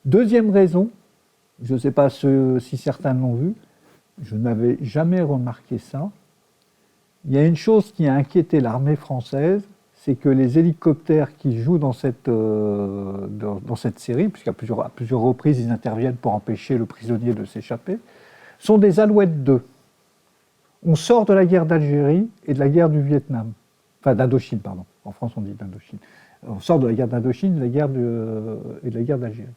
Deuxième raison, je ne sais pas si certains l'ont vu, je n'avais jamais remarqué ça. Il y a une chose qui a inquiété l'armée française, c'est que les hélicoptères qui jouent dans cette série, puisqu'à plusieurs reprises ils interviennent pour empêcher le prisonnier de s'échapper, sont des Alouettes 2. On sort de la guerre d'Algérie et de la guerre du Vietnam. Enfin, d'Indochine, pardon. En France, on dit d'Indochine. On sort de la guerre d'Indochine et de la guerre d'Algérie.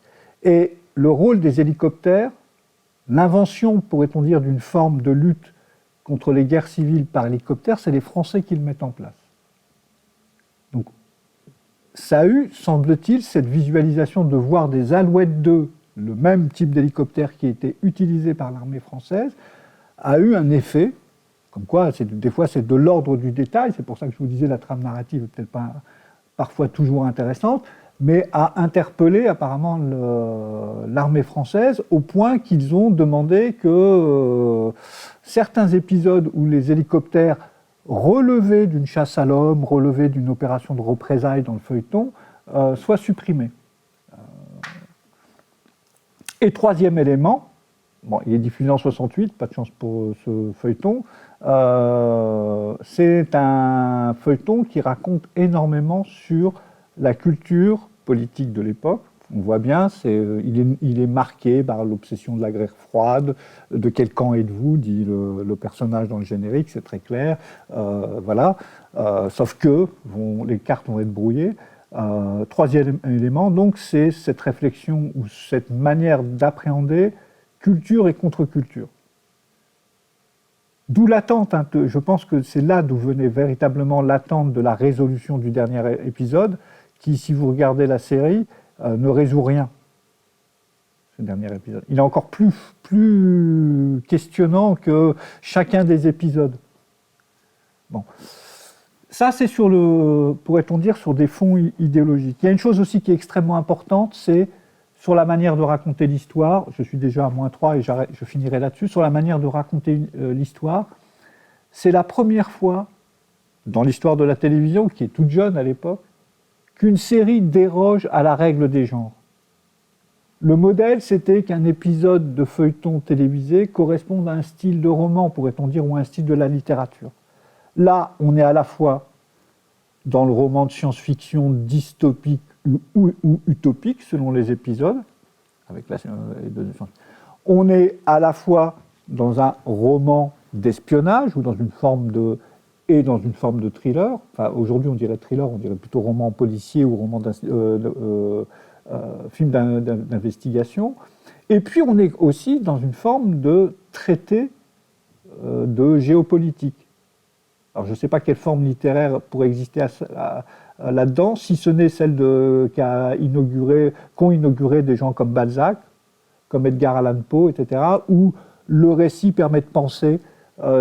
Et le rôle des hélicoptères, l'invention, pourrait-on dire, d'une forme de lutte contre les guerres civiles par hélicoptère, c'est les Français qui le mettent en place. Donc, ça a eu, semble-t-il, cette visualisation de voir des Alouettes 2, le même type d'hélicoptère qui était utilisé par l'armée française, a eu un effet, comme quoi, des fois, c'est de l'ordre du détail, c'est pour ça que je vous disais, la trame narrative n'est peut-être pas parfois toujours intéressante, mais a interpellé apparemment l'armée française au point qu'ils ont demandé que certains épisodes où les hélicoptères relevaient d'une chasse à l'homme, relevaient d'une opération de représailles dans le feuilleton, soient supprimés. Et troisième élément, bon, il est diffusé en 68, pas de chance pour ce feuilleton, c'est un feuilleton qui raconte énormément sur la culture politique de l'époque. On voit bien, il est marqué par l'obsession de la guerre froide, de quel camp êtes-vous, dit le personnage dans le générique, c'est très clair. Voilà. Sauf que les cartes vont être brouillées. Troisième élément, donc, c'est cette réflexion ou cette manière d'appréhender culture et contre-culture. D'où l'attente, je pense que c'est là d'où venait véritablement l'attente de la résolution du dernier épisode, qui, si vous regardez la série, ne résout rien, ce dernier épisode. Il est encore plus questionnant que chacun des épisodes. Bon. Ça, c'est pourrait-on dire, sur des fonds idéologiques. Il y a une chose aussi qui est extrêmement importante, c'est sur la manière de raconter l'histoire. Je suis déjà à -3 et je finirai là-dessus. Sur la manière de raconter l'histoire, c'est la première fois dans l'histoire de la télévision, qui est toute jeune à l'époque, qu'une série déroge à la règle des genres. Le modèle, c'était qu'un épisode de feuilleton télévisé corresponde à un style de roman, pourrait-on dire, ou un style de la littérature. Là, on est à la fois dans le roman de science-fiction dystopique ou utopique, selon les épisodes. On est à la fois dans un roman d'espionnage ou dans une forme de thriller. Enfin, aujourd'hui, on dirait thriller, on dirait plutôt roman policier ou roman film d'investigation. Et puis, on est aussi dans une forme de traité de géopolitique. Alors, je ne sais pas quelle forme littéraire pourrait exister là-dedans, si ce n'est celle qu'ont inauguré des gens comme Balzac, comme Edgar Allan Poe, etc., où le récit permet de penser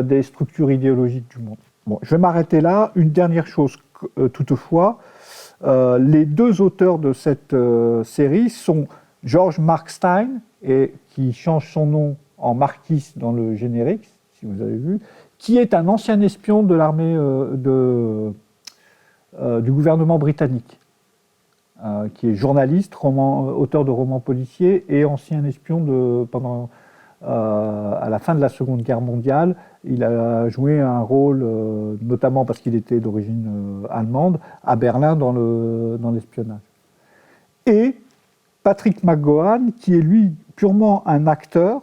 des structures idéologiques du monde. Bon, je vais m'arrêter là. Une dernière chose, toutefois, les deux auteurs de cette série sont George Mark Stein, qui change son nom en Marquis dans le générique, si vous avez vu, qui est un ancien espion de l'armée du gouvernement britannique, qui est journaliste, auteur de romans policiers et ancien espion à la fin de la Seconde Guerre mondiale. Il a joué un rôle, notamment parce qu'il était d'origine allemande, à Berlin dans l'espionnage. Et Patrick McGowan, qui est lui purement un acteur,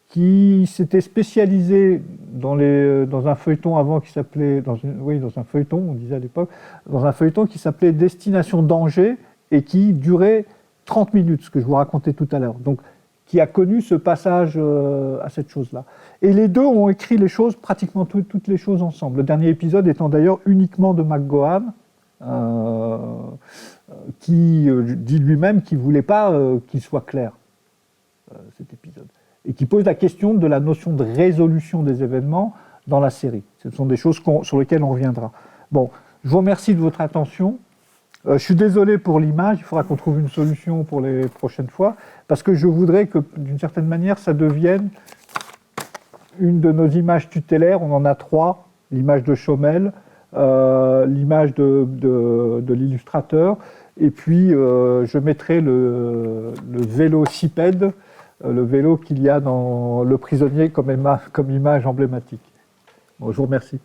qui s'était spécialisé dans un feuilleton avant qui s'appelait, dans un feuilleton, on disait à l'époque, dans un feuilleton qui s'appelait Destination Danger et qui durait 30 minutes, ce que je vous racontais tout à l'heure. Donc, qui a connu ce passage à cette chose-là. Et les deux ont écrit les choses, pratiquement toutes les choses ensemble. Le dernier épisode étant d'ailleurs uniquement de McGowan, qui dit lui-même qu'il ne voulait pas qu'il soit clair, cet épisode. Et qui pose la question de la notion de résolution des événements dans la série. Ce sont des choses sur lesquelles on reviendra. Bon, je vous remercie de votre attention. Je suis désolé pour l'image, il faudra qu'on trouve une solution pour les prochaines fois, parce que je voudrais que, d'une certaine manière, ça devienne une de nos images tutélaires. On en a 3, l'image de Chaumel, l'image de l'illustrateur, et puis je mettrai le vélocipède, le vélo qu'il y a dans Le Prisonnier comme image emblématique. Bon, je vous remercie.